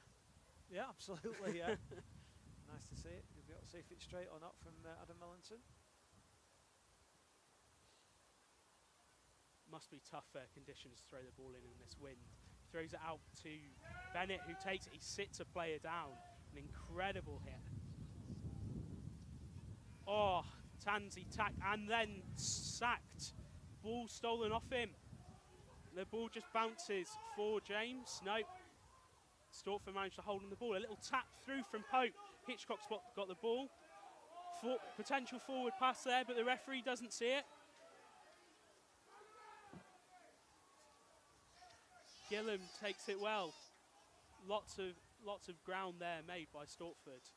Yeah, absolutely, yeah. Nice to see it. You'll be able to see if it's straight or not from Adam Mellinson. Must be tough conditions to throw the ball in this wind. Throws it out to Bennett, who takes it. He sits a player down. An incredible hit. Oh, Tansey and then sacked. Ball stolen off him. The ball just bounces for James. Nope. Stortford managed to hold on the ball. A little tap through from Pope. Hitchcock's got the ball. Potential forward pass there, but the referee doesn't see it. Gillam takes it well. Lots of ground there made by Stortford.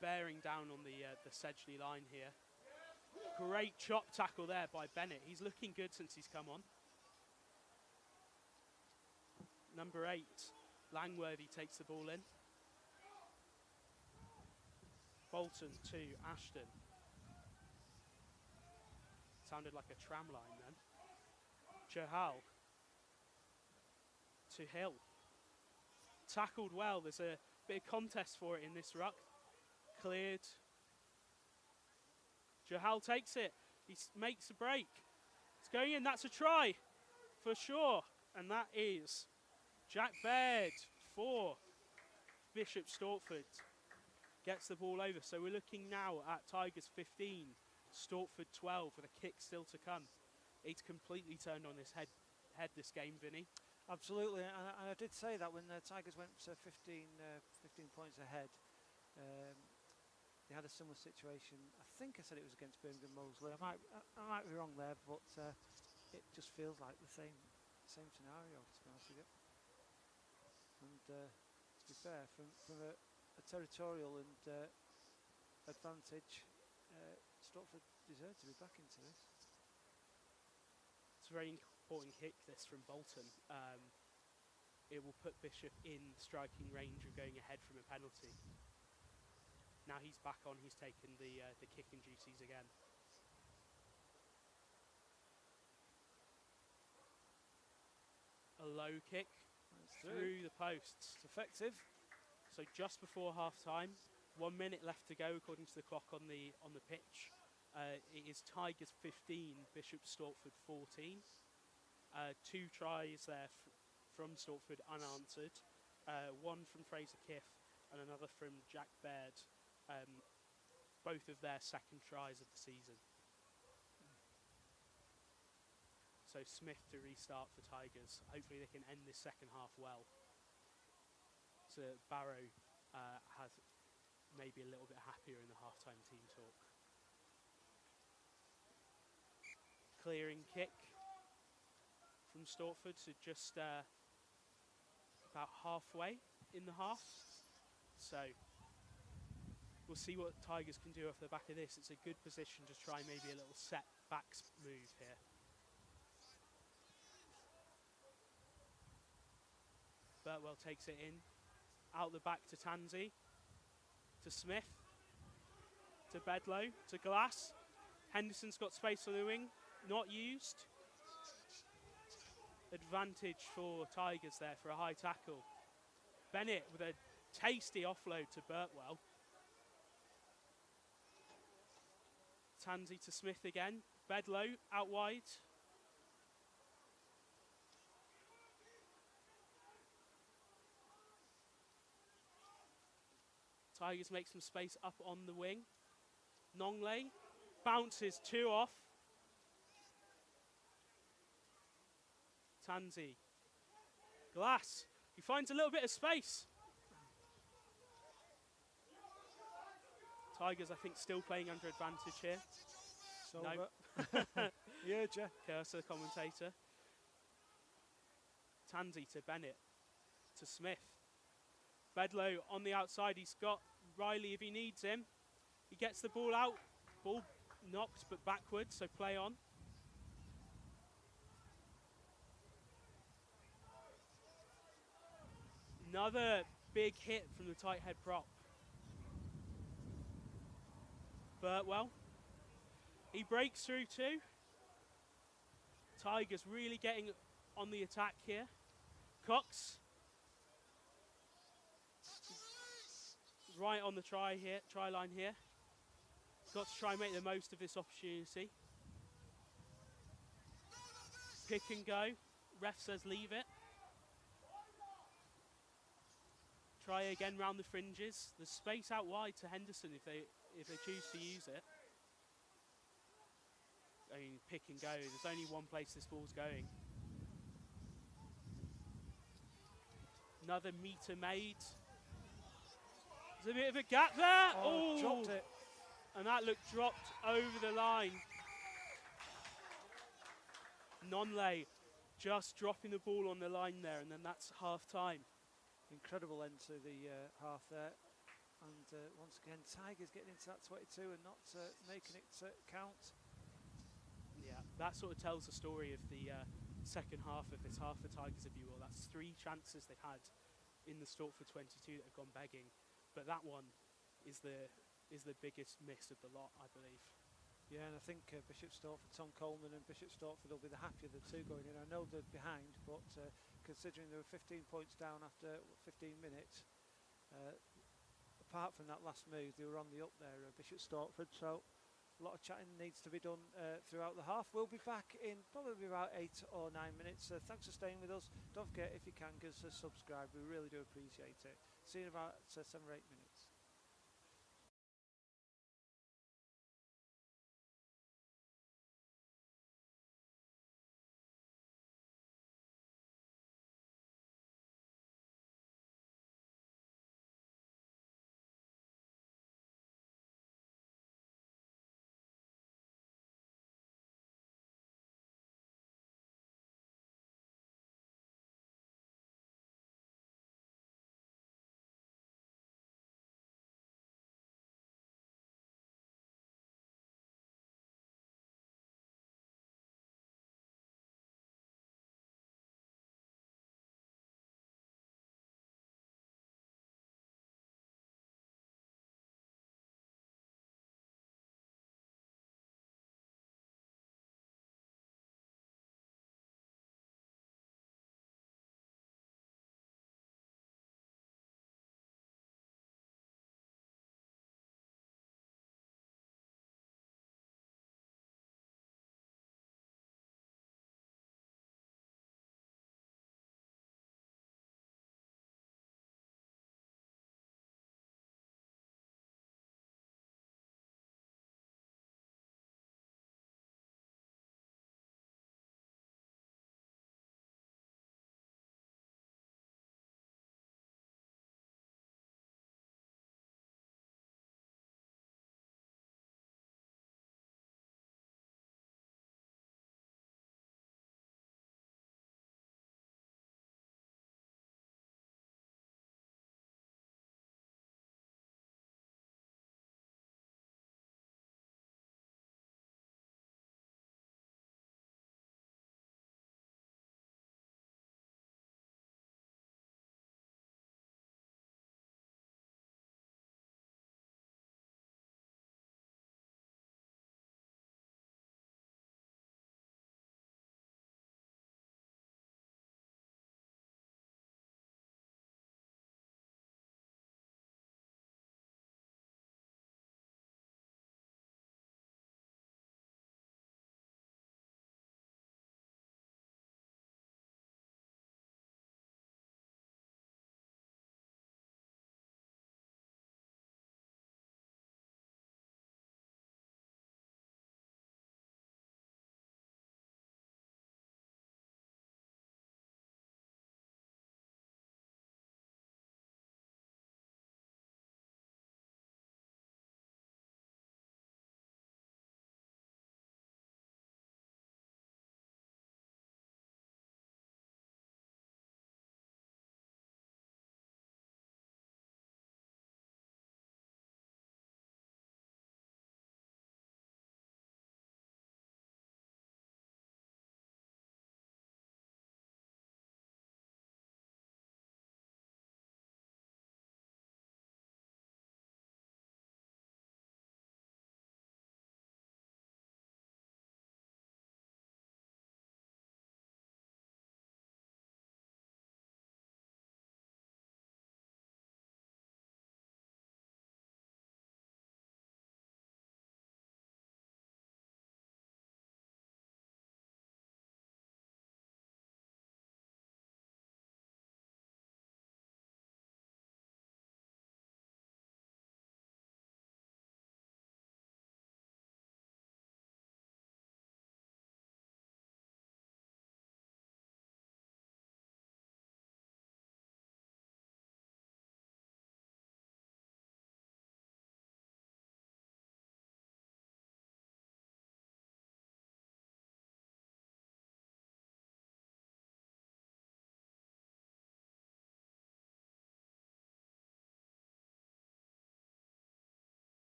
Bearing down on the Sedgley line here. Great chop tackle there by Bennett. He's looking good since he's come on. Number 8, Langworthy takes the ball in. Bolton to Ashton. Sounded like a tram line then. Jahal to Hill. Tackled well. There's a bit of contest for it in this ruck. Cleared. Jahal takes it. He makes a break. It's going in. That's a try for sure. And that is Jack Baird for Bishop Stortford. Gets the ball over. So we're looking now at Tigers 15, Stortford 12 with a kick still to come. It's completely turned on its head this game, Vinny. Absolutely. And I did say that when the Tigers went to 15 points ahead. They had a similar situation. I think I said it was against Birmingham Moseley. I might be wrong there, but it just feels like the same scenario, to be honest with you. And to be fair, from a territorial and advantage, Stortford deserve to be back into this. It's a very important kick, this, from Bolton. It will put Bishop in striking range of going ahead from a penalty. Now he's back on, he's taken the kicking duties again. A low kick through the posts. It's effective. So just before half time, 1 minute left to go according to the clock on the pitch. It is Tigers 15, Bishop Stortford 14. 2 tries there from Stortford unanswered. One from Fraser Kiff and another from Jack Baird. Both of their second tries of the season. So Smith to restart for Tigers. Hopefully they can end this second half well. So Barrow has maybe a little bit happier in the half-time team talk. Clearing kick from Stortford, so just about halfway in the half. So we'll see what Tigers can do off the back of this. It's a good position to try maybe a little set backs move here. Burtwell takes it in. Out the back to Tansey. To Smith. To Bedlow. To Glass. Henderson's got space on the wing. Not used. Advantage for Tigers there for a high tackle. Bennett with a tasty offload to Burtwell. Tansey to Smith again. Bedlow out wide. Tigers make some space up on the wing. Nongley bounces 2 off. Tansey. Glass. He finds a little bit of space. Tigers, I think, still playing under advantage here. No. Yeah, Jeff. Cursor, the commentator. Tansey to Bennett. To Smith. Bedlow on the outside. He's got Riley if he needs him. He gets the ball out. Ball knocked, but backwards, so play on. Another big hit from the tight head prop. Burtwell. He breaks through too. Tigers really getting on the attack here. Cox. Right on the try line here. Got to try and make the most of this opportunity. Pick and go. Ref says leave it. Try again round the fringes. There's space out wide to Henderson if they choose to use it. I mean, pick and go. There's only one place this ball's going. Another meter made. There's a bit of a gap there. Oh, dropped it. And that looked dropped over the line. Nonley just dropping the ball on the line there, and then that's half time. Incredible end to the half there. And once again, Tigers getting into that 22 and not making it count. Yeah, that sort of tells the story of the second half of this half for Tigers, if you will. That's 3 chances they've had in the Stortford 22 that have gone begging. But that one is the biggest miss of the lot, I believe. Yeah, and I think Bishop Stortford, Tom Coleman and Bishop Stortford will be the happier of the 2 going in. I know they're behind, but considering they were 15 points down after 15 minutes, apart from that last move, they were on the up there, Bishop Stortford. So a lot of chatting needs to be done throughout the half. We'll be back in probably about 8 or 9 minutes. Thanks for staying with us. Don't forget, if you can, give us a subscribe. We really do appreciate it. See you in about 7 or 8 minutes.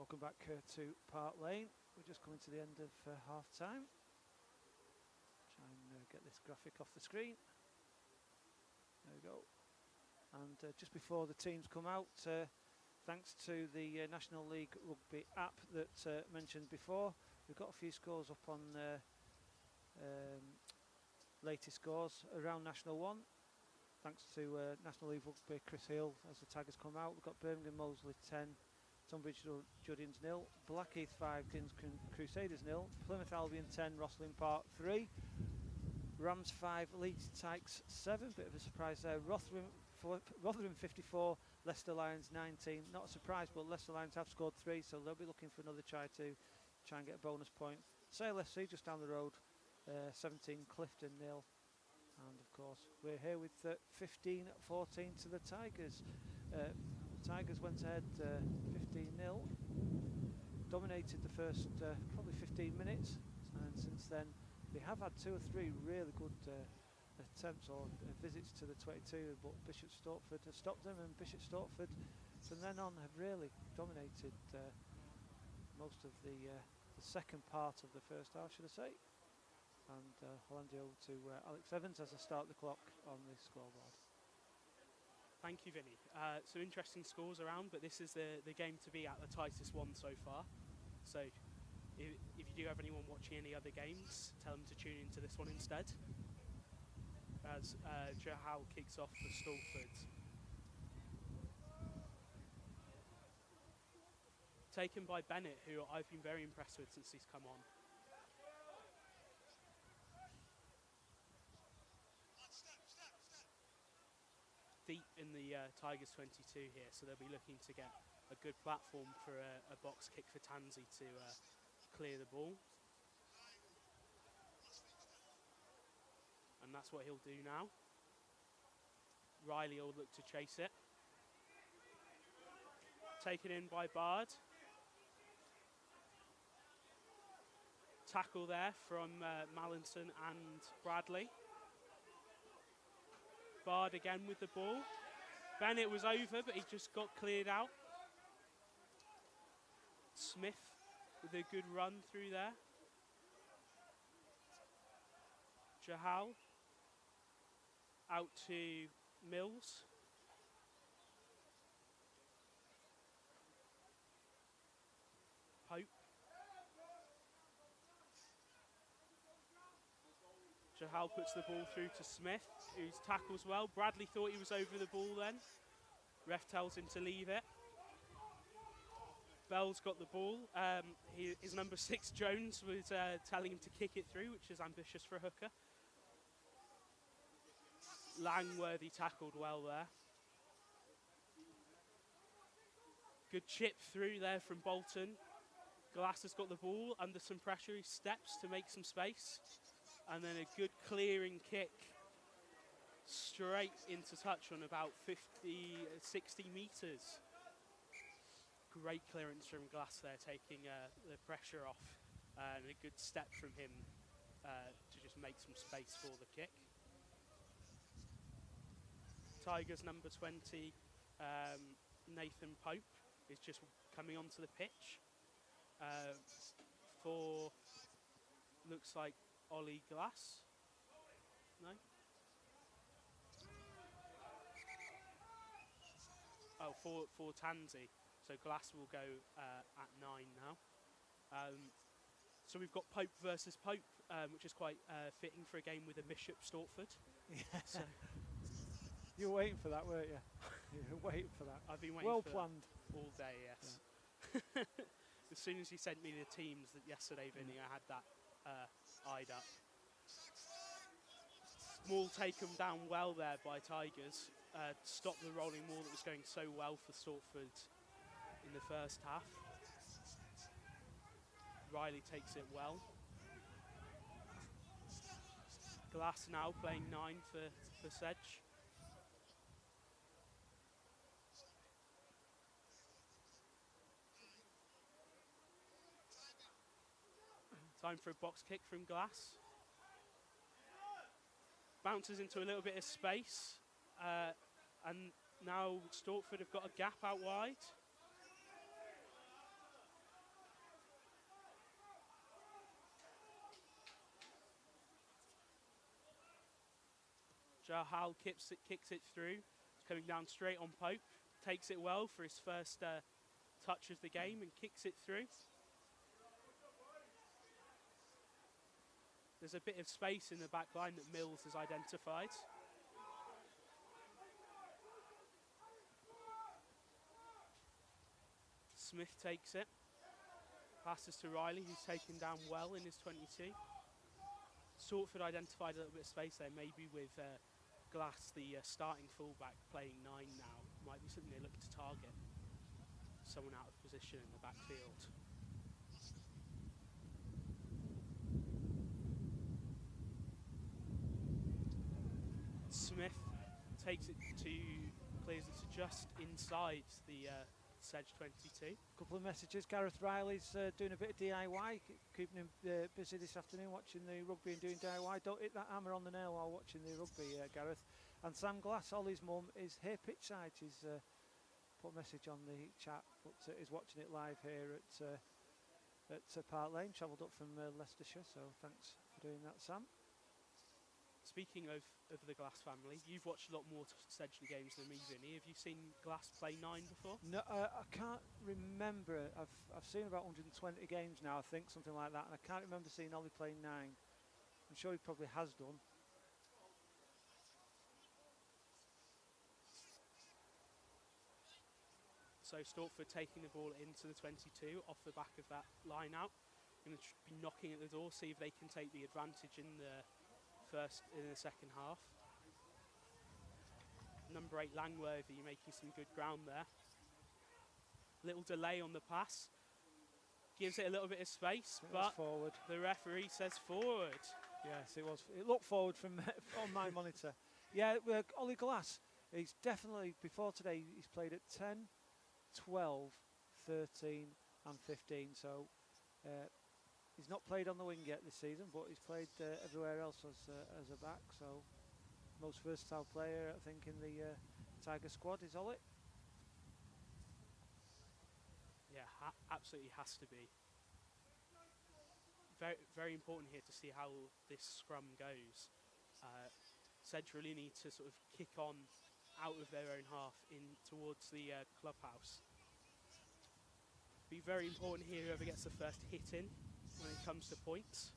Welcome back to Park Lane. We're just coming to the end of half time. Try and get this graphic off the screen. There we go. And just before the teams come out, thanks to the National League Rugby app that mentioned before, we've got a few scores up on latest scores around National 1. Thanks to National League Rugby, Chris Hill, as the tag has come out. We've got Birmingham Moseley 10, Tunbridge Juddins 0, Blackheath 5, Kings Crusaders 0, Plymouth Albion 10, Rosslyn Park 3, Rams 5, Leeds Tykes 7, bit of a surprise there, Rotherham 54, Leicester Lions 19, not a surprise, but Leicester Lions have scored 3, so they'll be looking for another try and get a bonus point. Sale FC just down the road, 17, Clifton 0. And of course we're here with 15-14 to the Tigers. Tigers went ahead 15-0, dominated the first probably 15 minutes, and since then they have had 2 or 3 really good attempts or visits to the 22, but Bishop Stortford has stopped them, and Bishop Stortford from then on have really dominated most of the second part of the first half, should I say. And I'll hand you over to Alex Evans as I start the clock on the scoreboard. Thank you, Vinny. So interesting scores around, but this is the game to be at, the tightest one so far. So if you do have anyone watching any other games, tell them to tune into this one instead. As Jahal kicks off for Stortford. Taken by Bennett, who I've been very impressed with since he's come on. Deep in the Tigers 22 here, so they'll be looking to get a good platform for a box kick for Tansey to clear the ball. And that's what he'll do now. Riley will look to chase it. Taken in by Bard. Tackle there from Mallinson and Bradley. Bard again with the ball. Bennett was over, but he just got cleared out. Smith with a good run through there. Jahal out to Mills. Pope. Jahal puts the ball through to Smith, who tackles well. Bradley thought he was over the ball then. Ref tells him to leave it. Bell's got the ball. His number 6, Jones, was telling him to kick it through, which is ambitious for a hooker. Langworthy tackled well there. Good chip through there from Bolton. Glass has got the ball under some pressure. He steps to make some space. And then a good clearing kick straight into touch on about 50, 60 metres. Great clearance from Glass there, taking the pressure off. And a good step from him to just make some space for the kick. Tigers number 20, Nathan Pope, is just coming onto the pitch for, looks like, Ollie Glass. No? Oh, for Tansey. So Glass will go at 9 now. So we've got Pope versus Pope, which is quite fitting for a game with a Bishop Stortford. Yeah. So you were waiting for that, weren't you? You were waiting for that. I've been waiting well for planned that all day, yes. Yeah. As soon as you sent me the teams yesterday, Vinny, I had that eyed up. Maul taken down well there by Tigers. Stop the rolling maul that was going so well for Stortford in the first half. Riley takes it well. Glass now playing 9 for Sedge. Time for a box kick from Glass. Bounces into a little bit of space. And now Stortford have got a gap out wide. Jahal kicks it through. It's coming down straight on Pope. Takes it well for his first touch of the game and kicks it through. There's a bit of space in the back line that Mills has identified. Smith takes it. Passes to Riley, who's taken down well in his 22. Stortford identified a little bit of space there, maybe with Glass, the starting fullback, playing 9 now. Might be something they look to target. Someone out of position in the backfield. Smith takes it to, clears it to just inside the Sedge 22. A couple of messages. Gareth Riley's doing a bit of DIY, keeping him busy this afternoon watching the rugby and doing DIY. Don't hit that hammer on the nail while watching the rugby, Gareth. And Sam Glass, Ollie's mum, is here pitchside. She's put a message on the chat, but is watching it live here at Park Lane. Travelled up from Leicestershire, so thanks for doing that, Sam. Speaking of the Glass family, you've watched a lot more Sedgley games than me, Vinny. Have you seen Glass play 9 before? No, I can't remember. I've seen about 120 games now, I think, something like that, and I can't remember seeing Ollie playing 9. I'm sure he probably has done. So Stortford taking the ball into the 22 off the back of that line out. Going to be knocking at the door, see if they can take the advantage in the second half. Number 8 Langworthy making some good ground there. Little delay on the pass. Gives it a little bit of space, but forward. The referee says forward. Yes, it was. It looked forward from on my monitor. Yeah, Ollie Glass, he's definitely, before today, he's played at 10, 12, 13 and 15. So he's not played on the wing yet this season, but he's played everywhere else as a back. So most versatile player, I think, in the Tiger squad is Ollie. Yeah, absolutely has to be. Very, very important here to see how this scrum goes. Sedge really need to sort of kick on out of their own half in towards the clubhouse. Be very important here whoever gets the first hit in when it comes to points.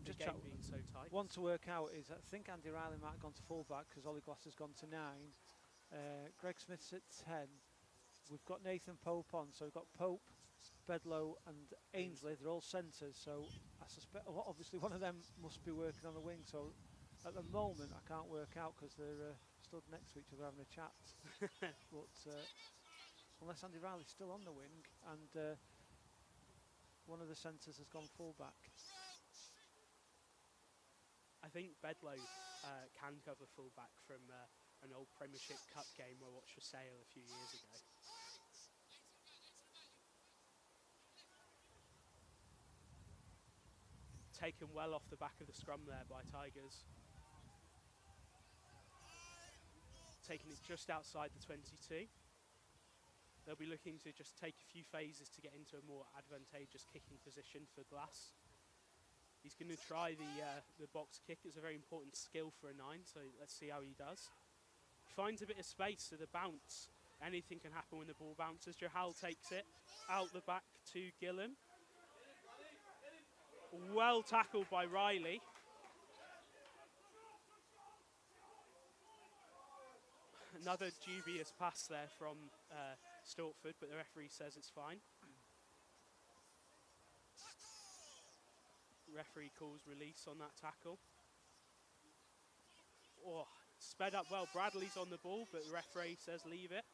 Just the game being so tight. One to work out is, I think Andy Riley might have gone to fullback because Ollie Glass has gone to 9. Greg Smith's at 10. We've got Nathan Pope on, so we've got Pope, Bedlow and Ainsley. They're all centres, so I suspect obviously one of them must be working on the wing. So at the moment I can't work out because they're stood next to each other having a chat. But unless Andy Riley's still on the wing and one of the centres has gone fullback. I think Bedlow can cover fullback from an old Premiership Cup game I watched for Sale a few years ago. Taken well off the back of the scrum there by Tigers. Taking it just outside the 22. They'll be looking to just take a few phases to get into a more advantageous kicking position for Glass. He's going to try the box kick. It's a very important skill for a 9, so let's see how he does. Finds a bit of space to the bounce. Anything can happen when the ball bounces. Johal takes it out the back to Gillam. Well tackled by Riley. Another dubious pass there from Stortford, but the referee says it's fine. Referee calls release on that tackle. Oh, sped up well. Bradley's on the ball, but the referee says leave it.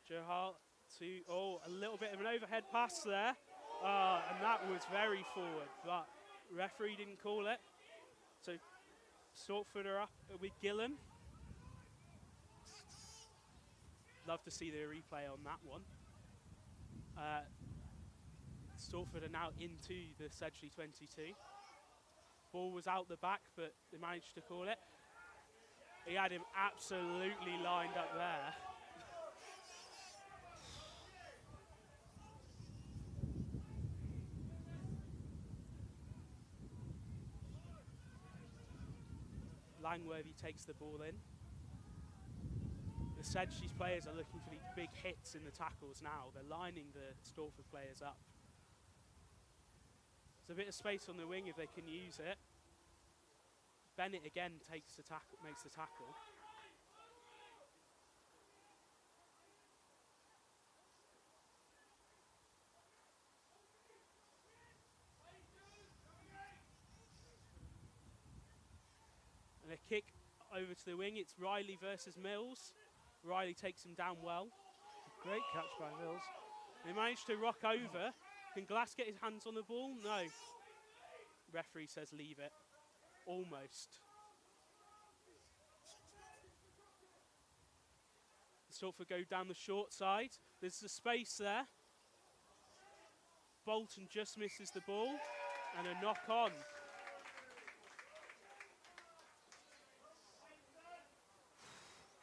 Johal to, a little bit of an overhead pass there. And that was very forward, but referee didn't call it. So Stortford are up with Gillam. Love to see the replay on that one. Stortford are now into the Sedgley 22. Ball was out the back, but they managed to call it. He had him absolutely lined up there. Langworthy takes the ball in. The Sedgley players are looking for these big hits in the tackles now. They're lining the Stortford players up. There's a bit of space on the wing if they can use it. Bennett again makes the tackle. And a kick over to the wing. It's Riley versus Mills. Riley takes him down well. Great catch by Mills. They managed to rock over. Can Glass get his hands on the ball? No. Referee says leave it. Almost. Stortford go down the short side. There's a space there. Bolton just misses the ball. And a knock on.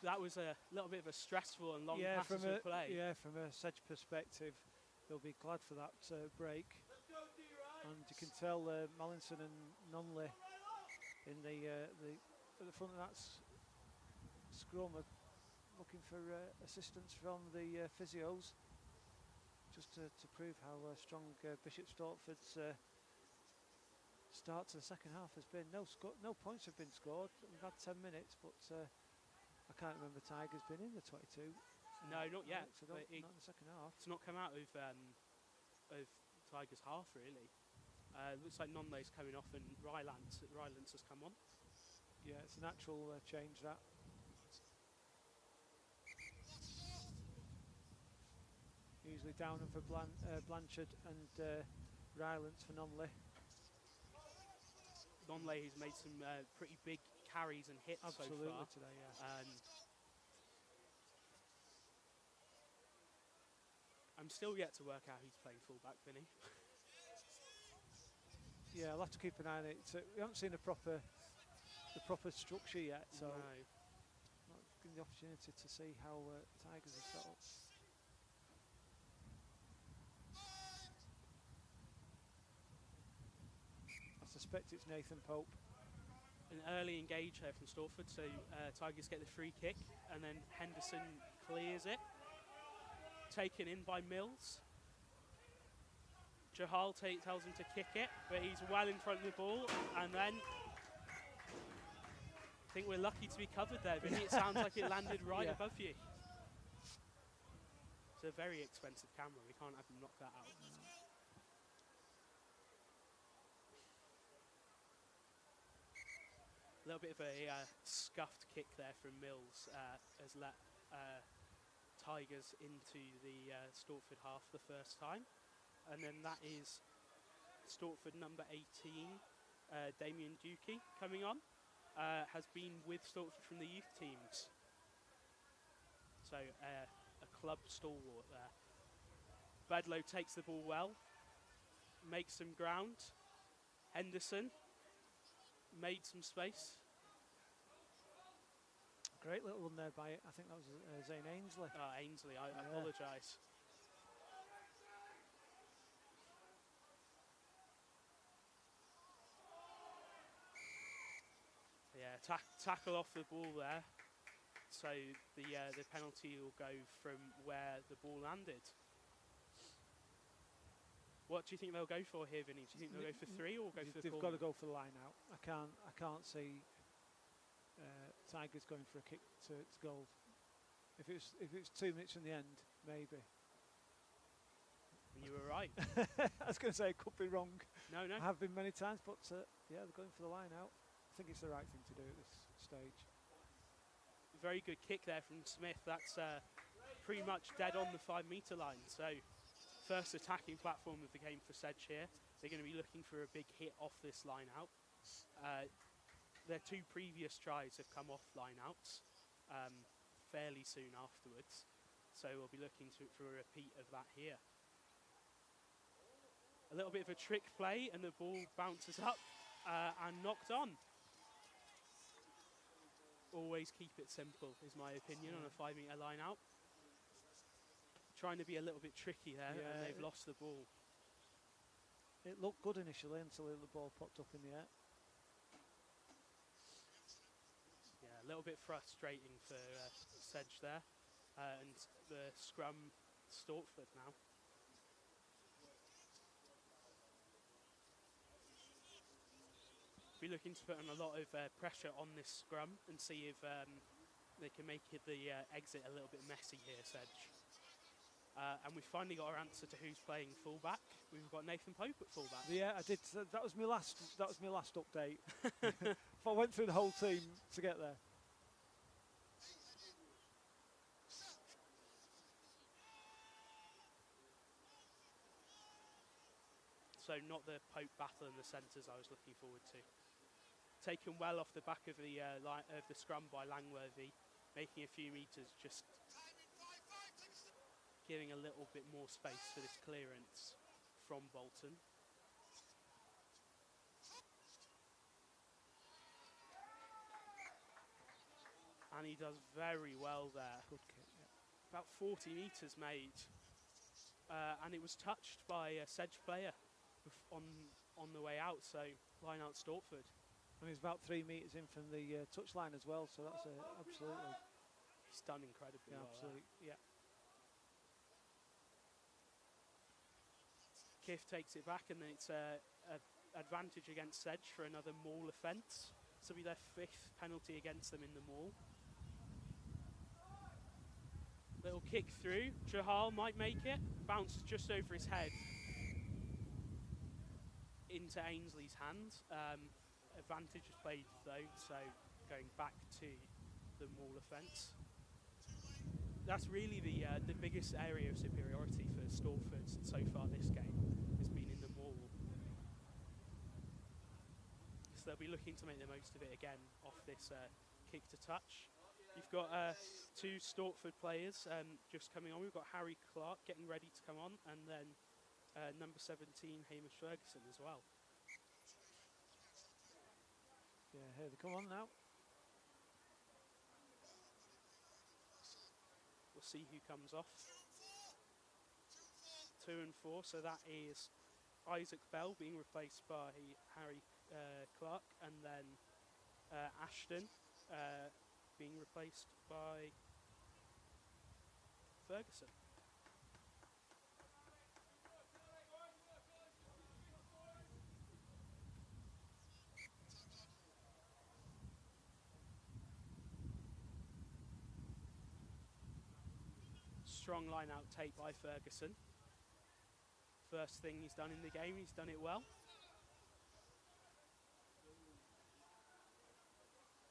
That was a little bit of a stressful and long passage of play. Yeah, from a Sedge perspective, they'll be glad for that break. And you can tell Mallinson and Nunley in at the front of that scrum are looking for assistance from the physios, just to prove how strong Bishop Stortford's start to the second half has been. No points have been scored. We've had 10 minutes, but I can't remember Tigers been in the 22. No, not yet. So not in the second half. It's not come out of Tigers half really. Looks like Nonley's coming off and Rylance has come on. Yeah, it's a natural change that. Usually Downham for Blanchard and Rylance for Nonley. Nonley has made some pretty big carries and hits absolutely so far today, yeah. I'm still yet to work out who's playing fullback, Vinny. Yeah, I'll have to keep an eye on it. We haven't seen the proper structure yet, so no. Not given the opportunity to see how Tigers are set up. I suspect it's Nathan Pope. An early engage here from Stortford, so Tigers get the free kick, and then Henderson clears it. Taken in by Mills. Jahal tells him to kick it, but he's well in front of the ball, and then I think we're lucky to be covered there, Vinny. It sounds like it landed right above you. It's a very expensive camera, we can't have him knock that out. A little bit of a scuffed kick there from Mills has let Tigers into the Stortford half the first time. And then that is Stortford number 18, Damien Dukey, coming on. Has been with Stortford from the youth teams. So a club stalwart there. Bedlow takes the ball well, makes some ground. Henderson made some space. Great little one there by, I think that was Zane Ainsley. Ainsley, I apologise. Yeah, tackle off the ball there. So the penalty will go from where the ball landed. What do you think they'll go for here, Vinny? Do you think they'll go for 3 or go for the They've got to go for the line out. I can't see Tigers going for a kick to goal. If it's 2 minutes from the end, maybe. And you were right. I was going to say it could be wrong. No. I have been many times, but yeah, they're going for the line out. I think it's the right thing to do at this stage. Very good kick there from Smith. That's pretty much dead on the 5-metre line. So first attacking platform of the game for Sedge here. They're going to be looking for a big hit off this line out. Their 2 previous tries have come off line outs fairly soon afterwards. So we'll be looking for a repeat of that here. A little bit of a trick play and the ball bounces up and knocked on. Always keep it simple, is my opinion, on a 5-metre line out. Trying to be a little bit tricky there, and they've lost the ball. It looked good initially until the ball popped up in the air. a little bit frustrating for Sedge there. And the scrum, Stortford now. Be looking to put on a lot of pressure on this scrum and see if they can make the exit a little bit messy here, Sedge. And we've finally got our answer to who's playing fullback. We've got Nathan Pope at fullback. Yeah, I did. That was my last update. If I went through the whole team to get there. So not the Pope battle in the centres I was looking forward to. Taken well off the back of the scrum by Langworthy, making a few metres, just giving a little bit more space for this clearance from Bolton. And he does very well there. Good kick, yeah. About 40 metres made. And it was touched by a Sedge player on the way out, so line out Stortford. And he's about 3 metres in from the touchline as well, so that's absolutely. He's done incredibly well. Absolutely, yeah. Kiff takes it back, and then it's an advantage against Sedge for another maul offence. This will be their 5th penalty against them in the maul. Little kick through. Jahal might make it. Bounced just over his head into Ainsley's hand. Advantage is played though, so going back to the maul offence. That's really the biggest area of superiority for Stortford so far this game, has been in the maul. So they'll be looking to make the most of it again off this kick to touch. You've got 2 Stortford players just coming on. We've got Harry Clark getting ready to come on, and then number 17, Hamish Ferguson as well. Yeah, here they come on now. We'll see who comes off. 2 and 4, so that is Isaac Bell being replaced by Harry Clark, and then Ashton being replaced by Ferguson. Strong line out take by Ferguson. First thing he's done in the game, he's done it well.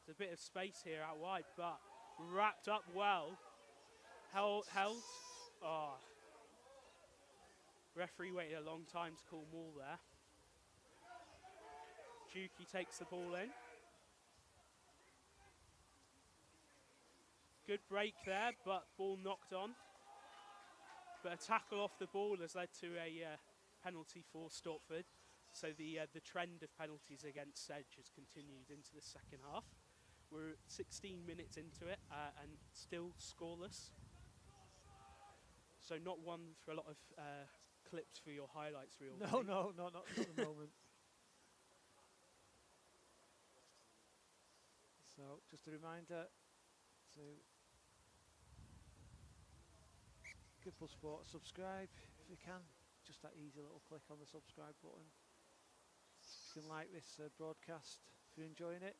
There's a bit of space here out wide, but wrapped up well. Held. Oh. Referee waited a long time to call maul there. Juki takes the ball in. Good break there, but ball knocked on. But a tackle off the ball has led to a penalty for Stortford. So the trend of penalties against Sedge has continued into the second half. We're 16 minutes into it and still scoreless. So not one for a lot of clips for your highlights reel. No, not at the moment. So just a reminder to give Buzze Sport a subscribe if you can. Just that easy little click on the subscribe button. You can like this broadcast if you're enjoying it,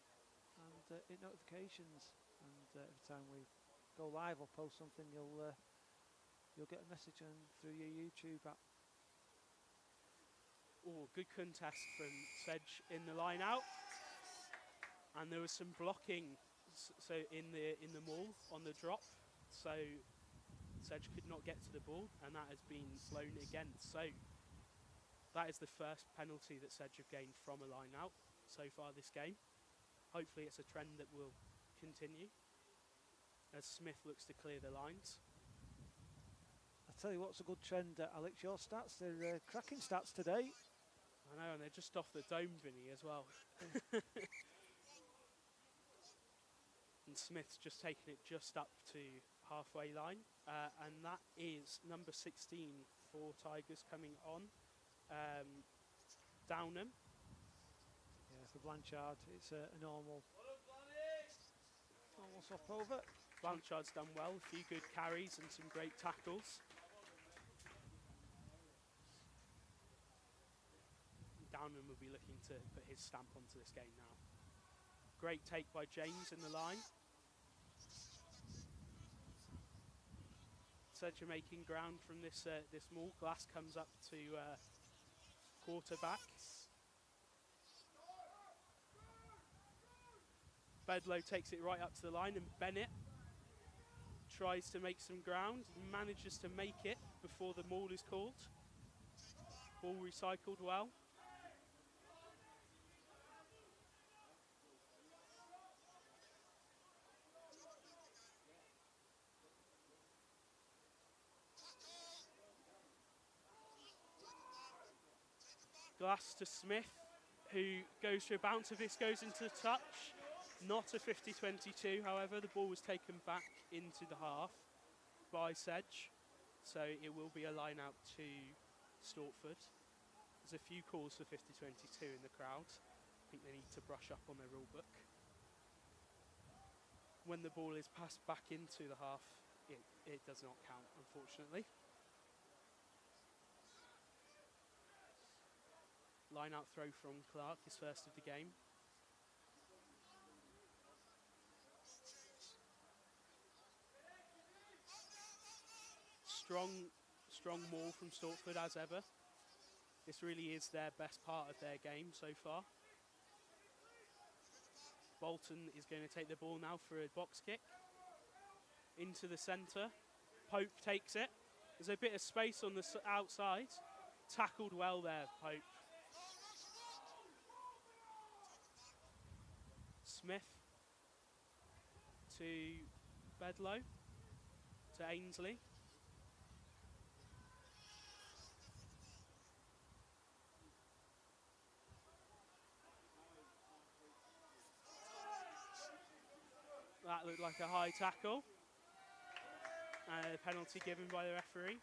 and hit notifications. And every time we go live or post something, you'll get a message through your YouTube app. Oh, good contest from Sedge in the line out, and there was some blocking. So in the maul on the drop, so Sedge could not get to the ball, and that has been blown against. So that is the first penalty that Sedge have gained from a line out so far this game. Hopefully it's a trend that will continue as Smith looks to clear the lines. I tell you what's a good trend, Alex, your stats, they're cracking stats today. I know, and they're just off the dome, Vinny, as well. And Smith's just taken it just up to halfway line, and that is number 16 for Tigers coming on. Downham. Yeah, for Blanchard, it's a normal I'll swap over. Blanchard's done well, a few good carries and some great tackles. Downman will be looking to put his stamp onto this game now. Great take by James in the line. Sedgley making ground from this this maul. Glass comes up to quarterback. Bedlow takes it right up to the line, and Bennett tries to make some ground, manages to make it before the maul is called. Ball recycled well. Glass to Smith, who goes for a bounce. If this goes into the touch, not a 50-22, however, the ball was taken back into the half by Sedge, so it will be a line out to Stortford. There's a few calls for 50-22 in the crowd. I think they need to brush up on their rule book. When the ball is passed back into the half, it does not count, unfortunately. Line out throw from Clark, his first of the game. Strong maul from Stortford as ever. This really is their best part of their game so far. Bolton is going to take the ball now for a box kick. Into the centre. Pope takes it. There's a bit of space on the outside. Tackled well there, Pope. Smith to Bedlow, to Ainsley. That looked like a high tackle. A penalty given by the referee.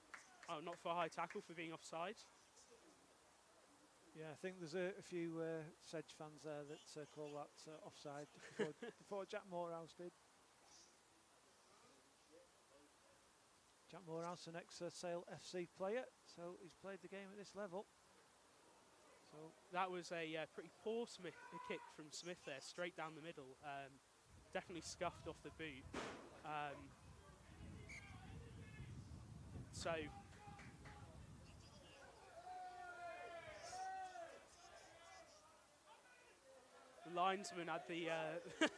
Oh, not for a high tackle, for being offside. Yeah, I think there's a few Sedge fans there that call that offside before Jack Morehouse did. Jack Morehouse, an ex-Sale FC player, so he's played the game at this level. So that was a pretty poor kick from Smith there, straight down the middle. Definitely scuffed off the boot. So the linesman had the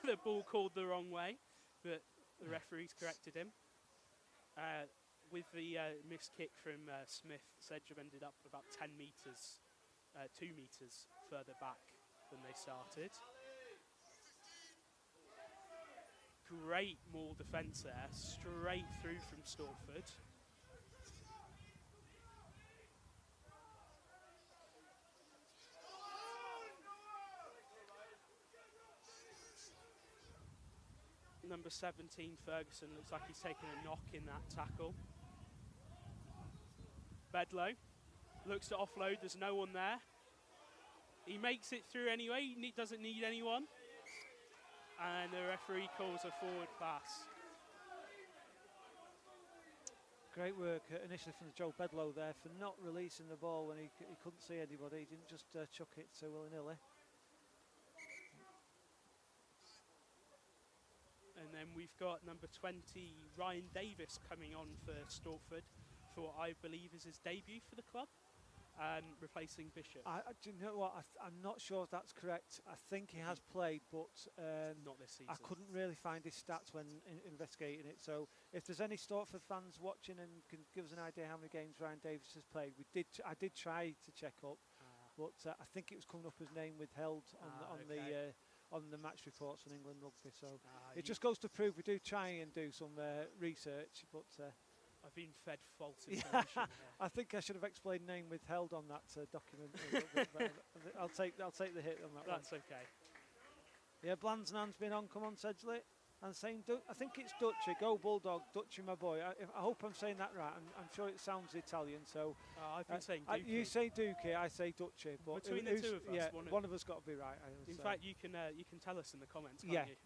the ball called the wrong way, but the referees corrected him. With the missed kick from Smith, Sedge have ended up about 10 metres, 2 metres further back than they started. Great maul defence there, straight through from Stortford. Number 17, Ferguson, looks like he's taken a knock in that tackle. Bedlow looks to offload, there's no one there. He makes it through anyway, he doesn't need anyone. And the referee calls a forward pass. great work initially from Joe Bedlow there for not releasing the ball when he couldn't see anybody. He didn't just chuck it willy-nilly. And then we've got number 20, Ryan Davis, coming on for Stortford for what I believe is his debut for the club, replacing Bishop. Do you know what? I'm not sure if that's correct. I think he has played, but not this season. I couldn't really find his stats when investigating it. So if there's any Stortford fans watching and can give us an idea how many games Ryan Davis has played, I did try to check up, but I think it was coming up as name withheld on the match reports on England Rugby. So it just goes to prove we do try and do some research, but I've been fed false information. I think I should have explained name withheld on that document a little bit better. I'll take the hit on that. That's one. okay. Yeah, Blansnan's been on. Come on, Sedgley. And saying, I think it's Dutchy. Go Bulldog, Dutchy, my boy. I hope I'm saying that right. I'm sure it sounds Italian. So I've been saying Dookie. You say Dookie, I say Dutchy. But between the two of us, one of us got to be right. In fact, you can tell us in the comments, can't you?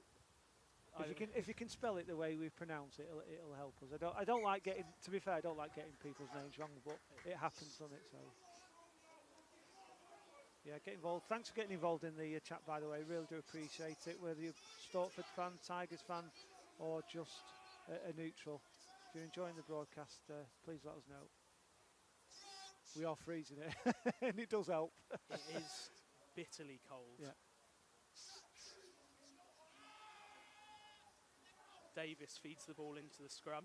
If you can spell it the way we pronounce it, it'll help us. I don't like getting. To be fair, I don't like getting people's names wrong, but it happens, doesn't it? So. Yeah, get involved. Thanks for getting involved in the chat, by the way. Really do appreciate it. Whether you're a Stortford fan, Tigers fan, or just a neutral. If you're enjoying the broadcast, please let us know. We are freezing it, and it does help. It is bitterly cold. Yeah. Davis feeds the ball into the scrum.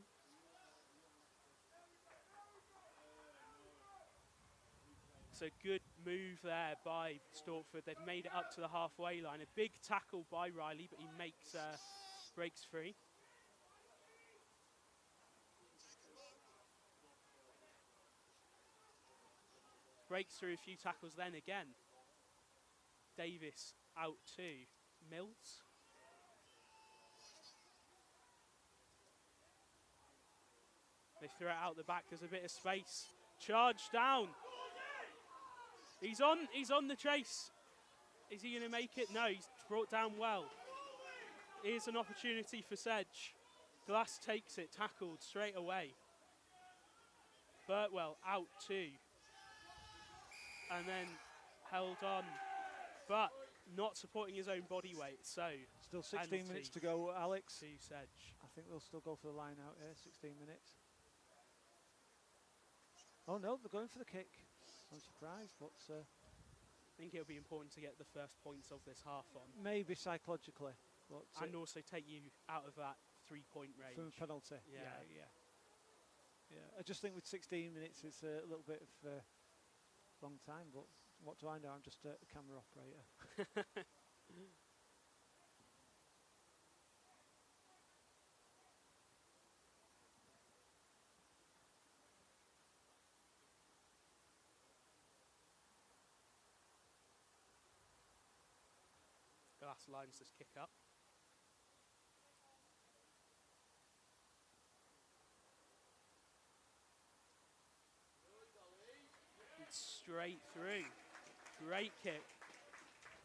So good move there by Stortford. They've made it up to the halfway line. A big tackle by Riley, but he breaks free. Breaks through a few tackles then again. Davis out to Mills. They throw it out the back. There's a bit of space. Charge down. He's on the chase. Is he going to make it? No, he's brought down well. Here's an opportunity for Sedge. Glass takes it, tackled straight away. Burtwell out too. And then held on, but not supporting his own body weight. So still 16 minutes to go, Alex. To Sedge. I think they'll still go for the line out here. 16 minutes. Oh no, they're going for the kick. I'm surprised, but I think it'll be important to get the first points of this half on. Maybe psychologically, but and also take you out of that 3-point range. From a penalty. Yeah. I just think with 16 minutes, it's a little bit of long time. But what do I know? I'm just a camera operator. Glass lines this kick up. It's straight through. Great kick.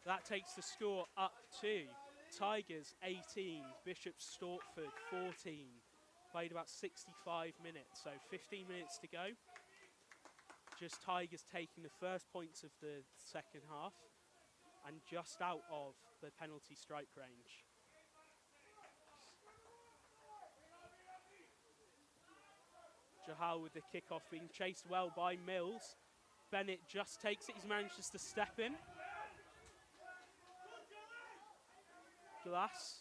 That takes the score up to Tigers 18, Bishop Stortford 14. Played about 65 minutes, so 15 minutes to go. Just Tigers taking the first points of the second half and just out of the penalty strike range. Jahal with the kickoff being chased well by Mills. Bennett just takes it, he's managed just to step in. Glass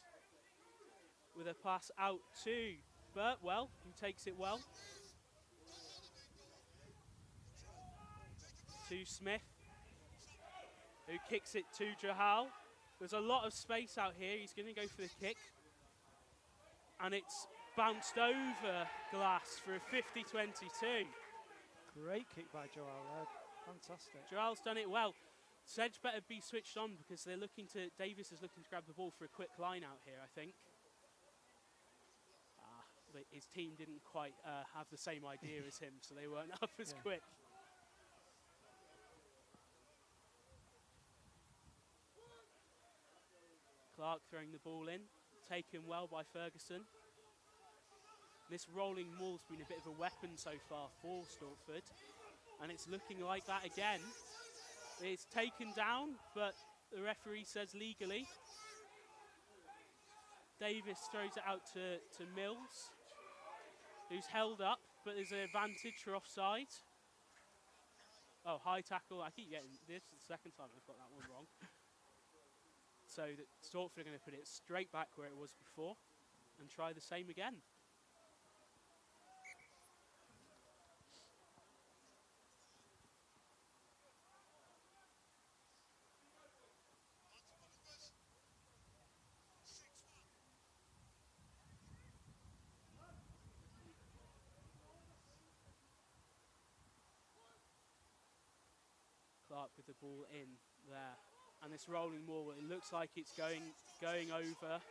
with a pass out to Burtwell, who takes it well. To Smith, who kicks it to Jahal. There's a lot of space out here. He's going to go for the kick. And it's bounced over Glass for a 50-22. Great kick by Jahal there. Fantastic. Jahal's done it well. Sedge better be switched on because they're looking to, Davis is looking to grab the ball for a quick line out here, I think. But his team didn't quite have the same idea as him, so they weren't up as quick. Clark throwing the ball in, taken well by Ferguson. This rolling wall's been a bit of a weapon so far for Stortford, and it's looking like that again. It's taken down, but the referee says legally. Davis throws it out to Mills, who's held up, but there's an advantage for offside. Oh, high tackle. I keep getting this. Is the second time I've got that one wrong. So Stortford are going to put it straight back where it was before and try the same again. Clark with the ball in there. And this rolling wall, it looks like it's going over.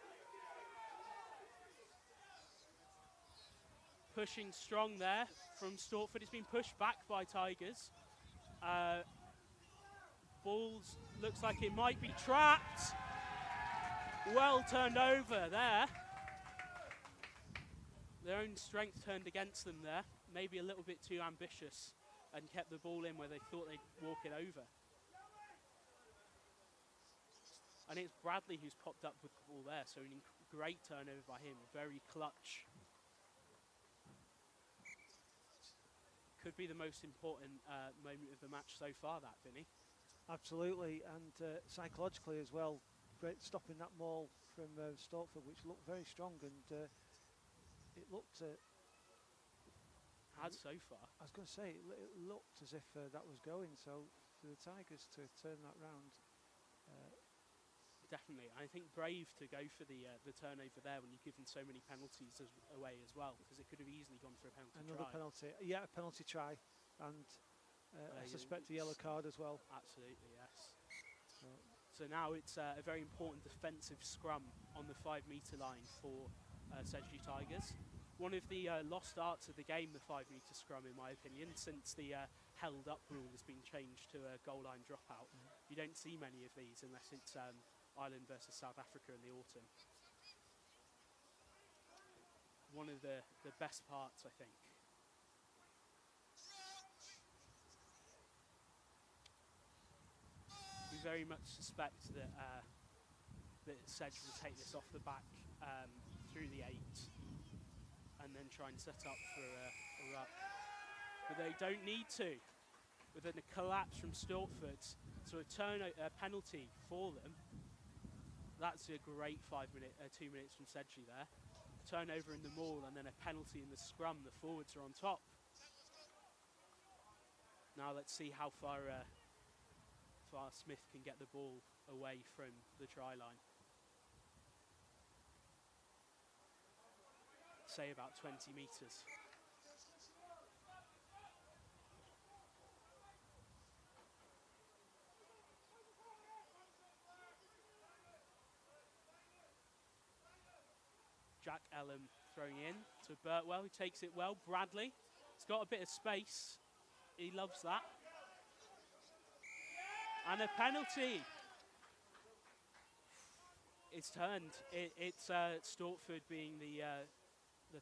Pushing strong there from Stortford. It's been pushed back by Tigers. Balls looks like it might be trapped. Well turned over there. Their own strength turned against them there. Maybe a little bit too ambitious and kept the ball in where they thought they'd walk it over. And it's Bradley who's popped up with the ball there, so a great turnover by him, very clutch. Could be the most important moment of the match so far, that, Vinny. Absolutely, and psychologically as well, great stopping that maul from Stortford, which looked very strong, and it looked... Had so far. I was going to say, it looked as if that was going, so for the Tigers to turn that round... Definitely. I think brave to go for the turnover there when you've given so many penalties away as well, because it could have easily gone for a penalty Another try. penalty, yeah, a penalty try, and I suspect a yellow card as well. Absolutely, yes. So now it's a very important defensive scrum on the 5-metre line for Sedgley Tigers. One of the lost arts of the game, the 5-metre scrum, in my opinion, since the held up rule has been changed to a goal line dropout. You don't see many of these unless it's Ireland versus South Africa in the autumn. One of the best parts, I think. We very much suspect that that Sedgley will take this off the back through the 8 and then try and set up for a ruck. But they don't need to. With a collapse from Stortford, so a penalty for them. That's a great 2 minutes from Sedgley there. Turnover in the maul and then a penalty in the scrum. The forwards are on top. Now let's see how far Smith can get the ball away from the try line. Say about 20 metres. Jack Ellum throwing in to Birtwell, who takes it well. Bradley, he's got a bit of space. He loves that. And a penalty. It's turned. It's Stortford being the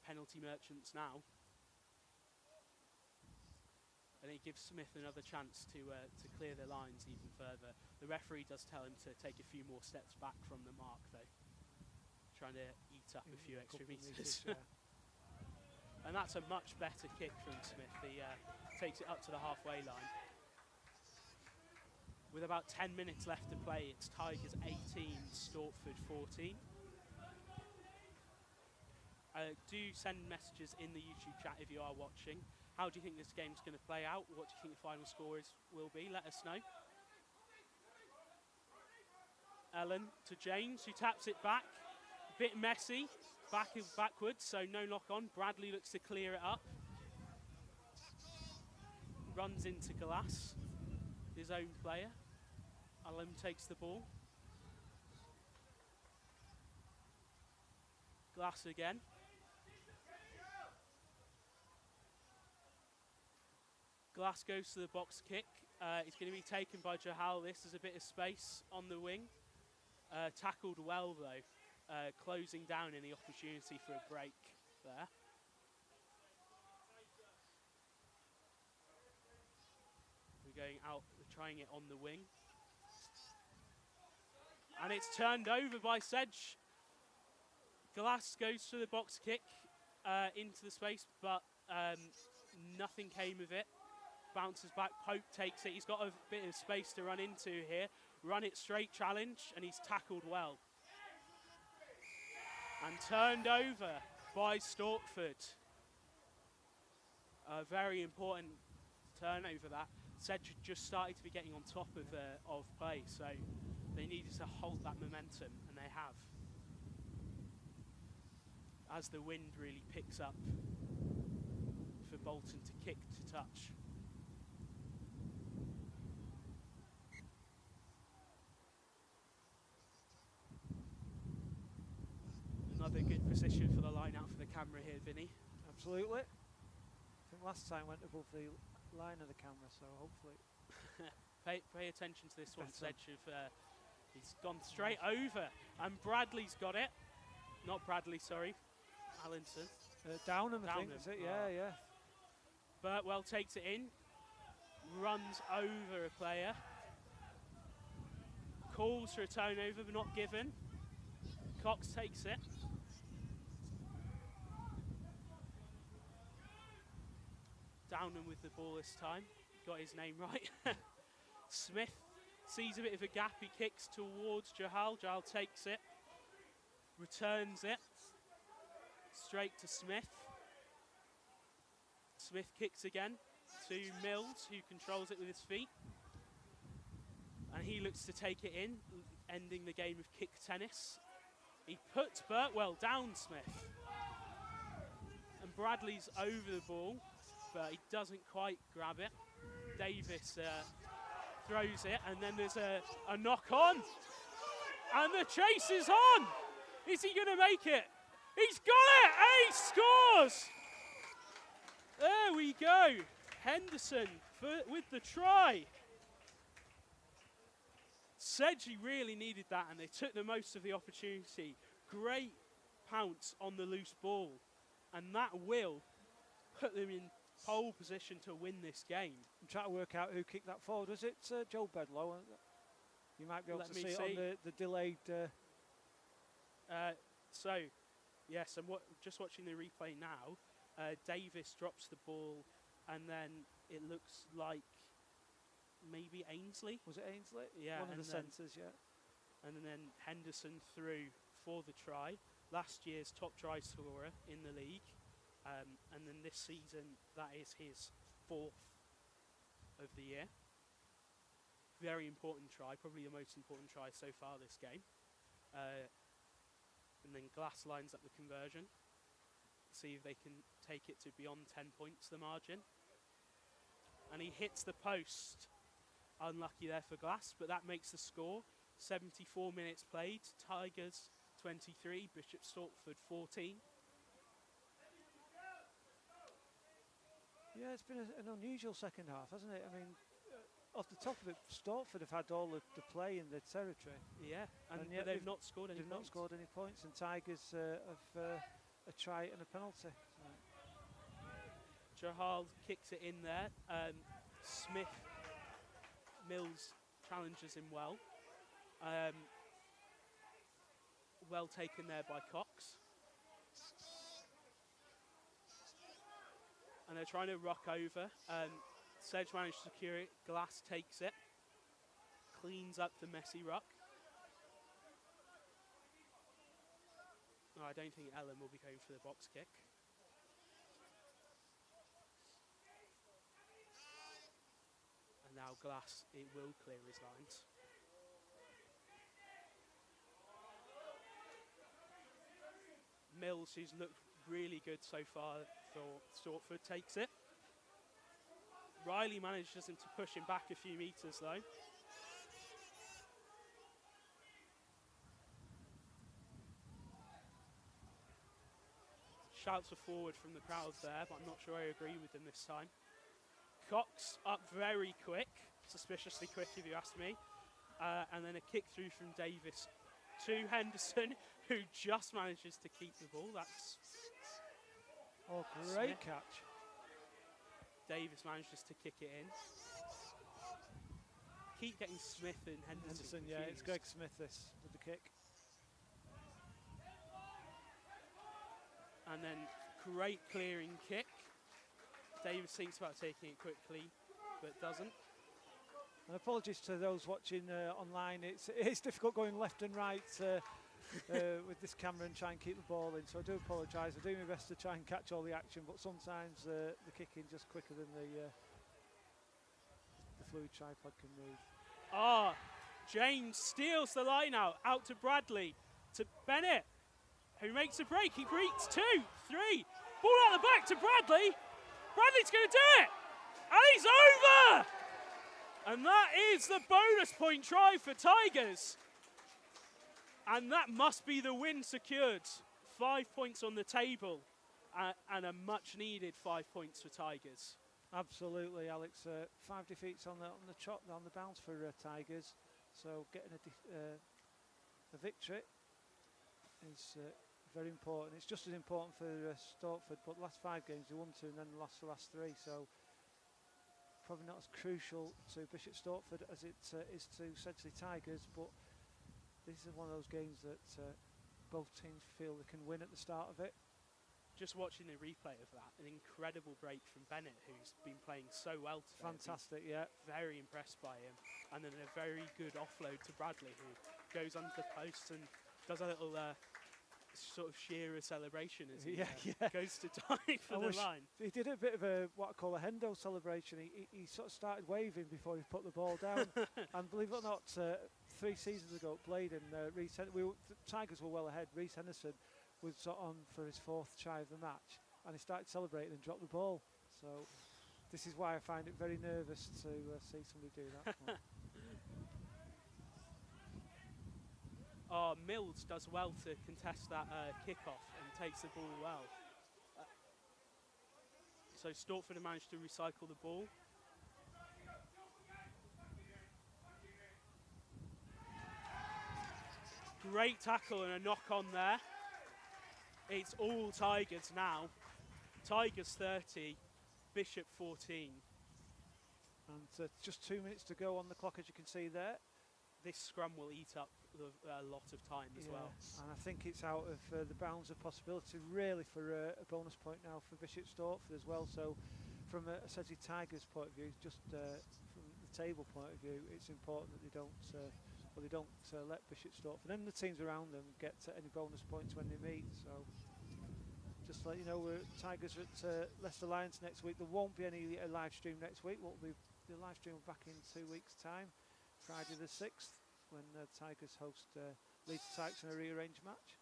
penalty merchants now. And it gives Smith another chance to clear the lines even further. The referee does tell him to take a few more steps back from the mark, though. Trying to eat up a few extra metres. Yeah. And that's a much better kick from Smith. He takes it up to the halfway line. With about 10 minutes left to play, it's Tigers 18, Stortford 14. Do send messages in the YouTube chat if you are watching. How do you think this game's going to play out? What do you think the final score will be? Let us know. Ellen to James, who taps it back. A bit messy, backwards, so no knock on. Bradley looks to clear it up. Runs into Glass, his own player. Ellen takes the ball. Glass again. Glass goes to the box kick. It's going to be taken by Jahal. This is a bit of space on the wing. Tackled well though, closing down any opportunity for a break there. We're going out, we're trying it on the wing. And it's turned over by Sedge. Glass goes to the box kick into the space, but nothing came of it. Bounces back, Pope takes it. He's got a bit of space to run into here. Run it straight challenge, and he's tackled well. And turned over by Stortford. A very important turnover that. Sedge just started to be getting on top of play, so they needed to halt that momentum, and they have. As the wind really picks up for Bolton to kick to touch. Another good position for the line out for the camera here, Vinny. Absolutely. I think last time went above the line of the camera, so hopefully. pay attention to this one, Sedge. He's gone straight over, and Bradley's got it. Not Bradley, sorry. Allinson. Downham, I think, Downham. is it? Yeah, yeah. Burtwell takes it in, runs over a player, calls for a turnover but not given. Cox takes it. Downham with the ball this time, got his name right. Smith sees a bit of a gap, he kicks towards Jahal. Jahal takes it, returns it straight to Smith. Smith kicks again to Mills, who controls it with his feet. And he looks to take it in, ending the game of kick tennis. He puts Burtwell down, Smith. And Bradley's over the ball, but he doesn't quite grab it. Davis throws it, and then there's a knock on. And the chase is on. Is he going to make it? He's got it! And he scores! There we go. Henderson with the try. Sedgley really needed that, and they took the most of the opportunity. Great pounce on the loose ball, and that will put them in pole position to win this game. I'm trying to work out who kicked that forward. Was it Joe Bedlow? You might be able to see it on the delayed. So, yes, I'm just watching the replay now. Davis drops the ball, and then it looks like maybe Ainsley. Was it Ainsley? Yeah, one of the centres, yeah. And then Henderson through for the try. Last year's top try scorer in the league. And then this season, that is his 4th of the year. Very important try, probably the most important try so far this game. And then Glass lines up the conversion. See if they can take it to beyond 10 points, the margin. And he hits the post. Unlucky there for Glass, but that makes the score. 74 minutes played. Tigers 23, Bishop Stortford 14. Yeah, it's been an unusual second half, hasn't it? I mean, off the top of it, Stortford have had all the play in their territory. Yeah, and yet they've not scored any points. They've not scored any points, and Tigers have a try and a penalty. Jahal kicks it in there. Smith, Mills challenges him well. Well taken there by Cox. And they're trying to rock over. Sedge managed to secure it. Glass takes it. Cleans up the messy ruck. Oh, I don't think Ellen will be going for the box kick. And now Glass, it will clear his lines. Mills, who's looked really good so far for Stortford, takes it. Riley manages him to push him back a few metres though. Shouts for forward from the crowd there, but I'm not sure I agree with them this time. Cox up very quick, suspiciously quick if you ask me. And then a kick through from Davis to Henderson, who just manages to keep the ball. That's great catch. Davis manages to kick it in. Keep getting Smith and Henderson yeah, it's Greg Smith this with the kick. And then great clearing kick. Davis thinks about taking it quickly, but doesn't. And apologies to those watching online. It's difficult going left and right with this camera and try and keep the ball in. So I do apologise. I do my best to try and catch all the action, but sometimes the kicking just quicker than the fluid tripod can move. James steals the line out to Bradley, to Bennett, who makes a break. He breaks 2, 3. Ball out the back to Bradley. Bradley's going to do it. And he's over. And that is the bonus point try for Tigers. And that must be the win secured. 5 points on the table and a much needed 5 points for Tigers. Absolutely, Alex. 5 defeats on the bounce for Tigers. So getting a victory is very important. It's just as important for Stortford, but the last 5 games they won 2 and then lost the last 3, so probably not as crucial to Bishop Stortford as it is to Sedgley Tigers, but this is one of those games that both teams feel they can win at the start of it. Just watching the replay of that, an incredible break from Bennett, who's been playing so well today. Fantastic, yeah. Very impressed by him. And then a very good offload to Bradley, who goes under the post and does a little sort of Shearer celebration as he goes to dive for the line. He did a bit of a what I call a Hendo celebration. He sort of started waving before he put the ball down. And believe it or not, 3 seasons ago at Bladen, the Tigers were well ahead. Reece Henderson was on for his 4th try of the match, and he started celebrating and dropped the ball. So this is why I find it very nervous to see somebody do that. Oh, Mills does well to contest that kick-off and takes the ball well. So Stortford have managed to recycle the ball. Great tackle and a knock on there. It's all Tigers now. Tigers 30, Bishop 14. And just 2 minutes to go on the clock, as you can see there. This scrum will eat up a lot of time as well. And I think it's out of the bounds of possibility really for a bonus point now for Bishop Stortford as well. So from a Sedgley Tigers point of view, just from the table point of view, it's important that they don't let Bishop Stortford and the teams around them get any bonus points when they meet. So just to let you know, Tigers are at Leicester Lions next week. There won't be any live stream next week. The live stream will be back in 2 weeks' time, Friday the 6th, when Tigers host Leeds Tykes in a rearranged match.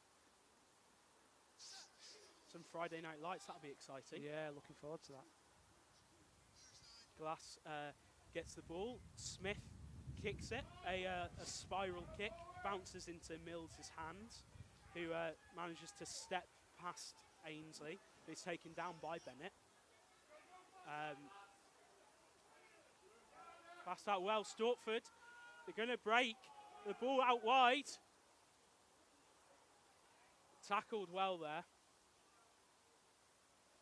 Some Friday night lights, that'll be exciting. Yeah, looking forward to that. Glass gets the ball. Smith kicks it, a spiral kick, bounces into Mills' hands, who manages to step past Ainsley, who's taken down by Bennett. Passed out well, Stortford, they're going to break, the ball out wide. Tackled well there.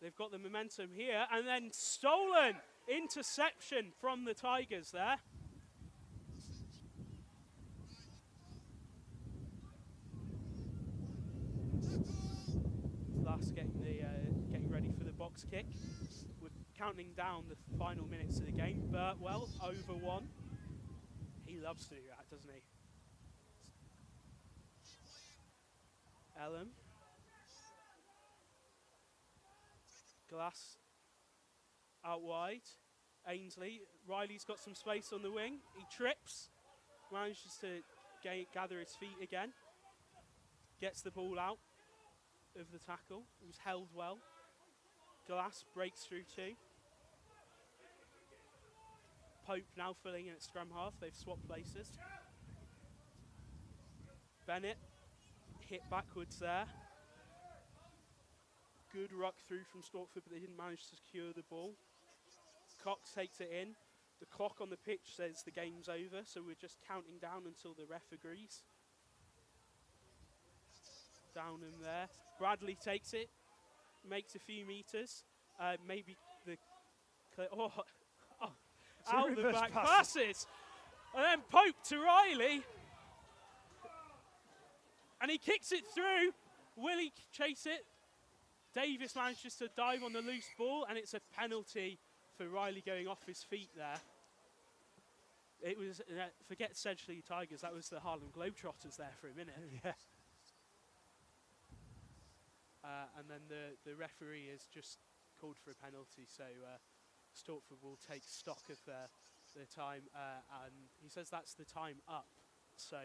They've got the momentum here, and then stolen, interception from the Tigers there. Glass getting ready for the box kick. We're counting down the final minutes of the game. Burtwell over 1. He loves to do that, doesn't he? Ellen. Glass out wide. Ainsley. Riley's got some space on the wing. He trips. Manages to gather his feet again. Gets the ball out of the tackle. It was held well. Glass breaks through 2. Pope now filling in at scrum half. They've swapped places. Bennett hit backwards there. Good ruck through from Stortford, but they didn't manage to secure the ball. Cox takes it in. The clock on the pitch says the game's over, so we're just counting down until the ref agrees. Down in there. Bradley takes it, makes a few meters. Maybe the out the back passes. And then Pope to Riley. And he kicks it through. Will he chase it? Davis manages to dive on the loose ball, and it's a penalty for Riley going off his feet there. It was, forget Sedgley Tigers, that was the Harlem Globetrotters there for a minute. Yeah. And then the referee has just called for a penalty, so Stortford will take stock of the time, and he says that's the time up. So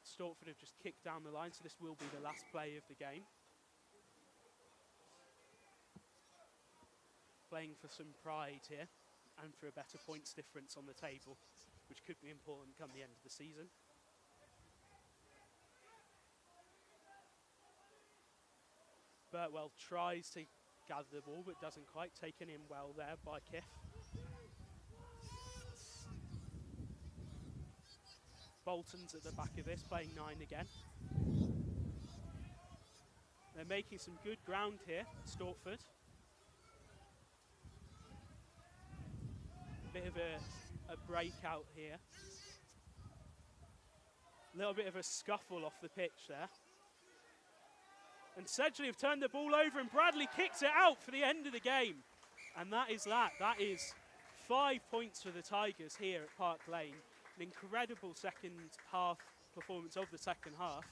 Stortford have just kicked down the line, so this will be the last play of the game. Playing for some pride here and for a better points difference on the table, which could be important come the end of the season. Burtwell tries to gather the ball, but doesn't quite. Taken in well there by Kiff. Bolton's at the back of this, playing 9 again. They're making some good ground here, Stortford. Bit of a breakout here. A little bit of a scuffle off the pitch there. And Sedgley have turned the ball over and Bradley kicks it out for the end of the game. And that is that. That is 5 points for the Tigers here at Park Lane. An incredible second half performance of the second half.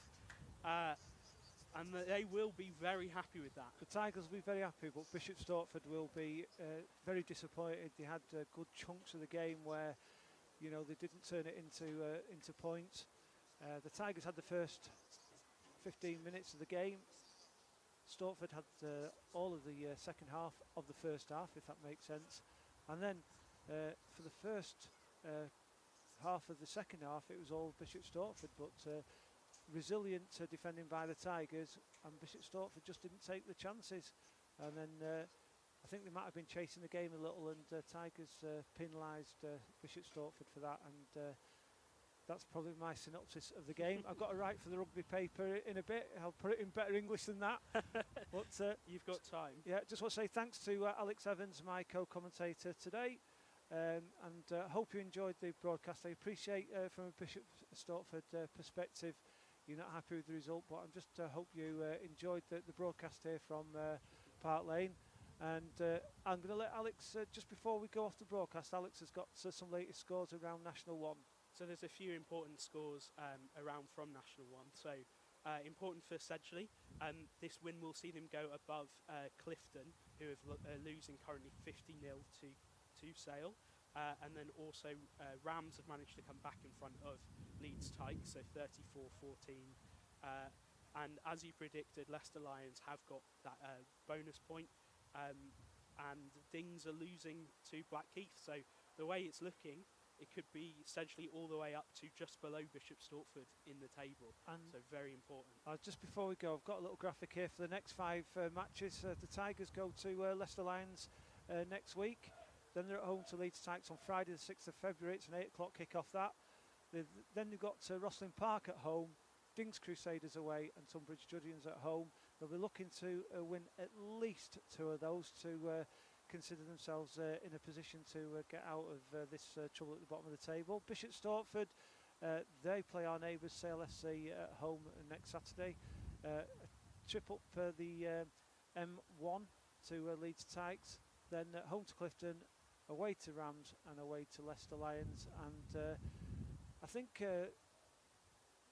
And they will be very happy with that. The Tigers will be very happy, but Bishop Stortford will be very disappointed. They had good chunks of the game where, you know, they didn't turn it into points. The Tigers had the first 15 minutes of the game. Stortford had all of the second half of the first half, if that makes sense. And then for the first half of the second half, it was all Bishop Stortford, but resilient defending by the Tigers, and Bishop Stortford just didn't take the chances. And then I think they might have been chasing the game a little, and Tigers penalised Bishop Stortford for that. And that's probably my synopsis of the game. I've got to write for the rugby paper in a bit. I'll put it in better English than that. But you've got time. Yeah, just want to say thanks to Alex Evans, my co-commentator today. And hope you enjoyed the broadcast. I appreciate from a Bishop Stortford perspective, you're not happy with the result, but I just hope you enjoyed the broadcast here from Park Lane. And I'm going to let Alex, just before we go off the broadcast, Alex has got some latest scores around National 1. So there's a few important scores around from National 1. So important for Sedgley. This win will see them go above Clifton, who are losing currently 50-0 to Sale. And then also Rams have managed to come back in front of Leeds Tykes, so 34-14. And as you predicted, Leicester Lions have got that bonus point. And Dings are losing to Blackheath. So the way it's looking, it could be Sedgley all the way up to just below Bishop Stortford in the table. And so very important. Just before we go, I've got a little graphic here for the next 5 matches. The Tigers go to Leicester Lions next week. Then they're at home to Leeds Tykes on Friday the 6th of February. It's an 8 o'clock kick-off that. Then they've got Rosslyn Park at home, Dings Crusaders away and Tunbridge Juddians at home. They'll be looking to win at least 2 of those to consider themselves in a position to get out of this trouble at the bottom of the table. Bishop Stortford, they play our neighbours Sale SC at home next Saturday. A trip up the M1 to Leeds Tykes, then home to Clifton, away to Rams and away to Leicester Lions. And I think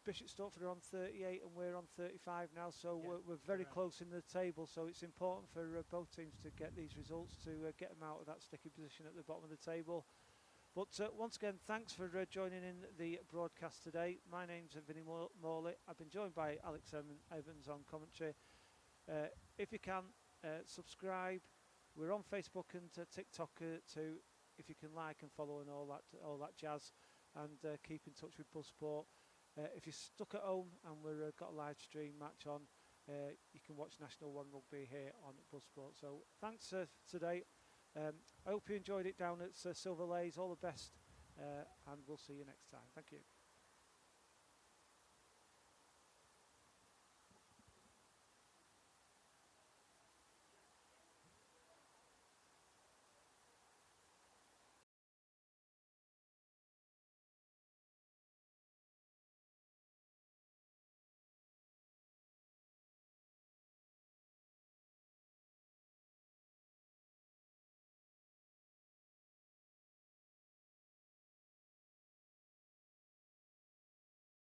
Bishop Stortford are on 38 and we're on 35 now, so yeah, we're very close in the table, so it's important for both teams to get these results to get them out of that sticky position at the bottom of the table. But once again, thanks for joining in the broadcast today. My name's Vinnie Morley. I've been joined by Alex Evans on commentary. If you can, subscribe. We're on Facebook and TikTok too, if you can like and follow and all that jazz, and keep in touch with Buzze Sport. If you're stuck at home and we've got a live stream match on, you can watch National 1 Rugby here on Buzze Sport. So thanks today. I hope you enjoyed it down at Silver Lays. All the best, and we'll see you next time. Thank you.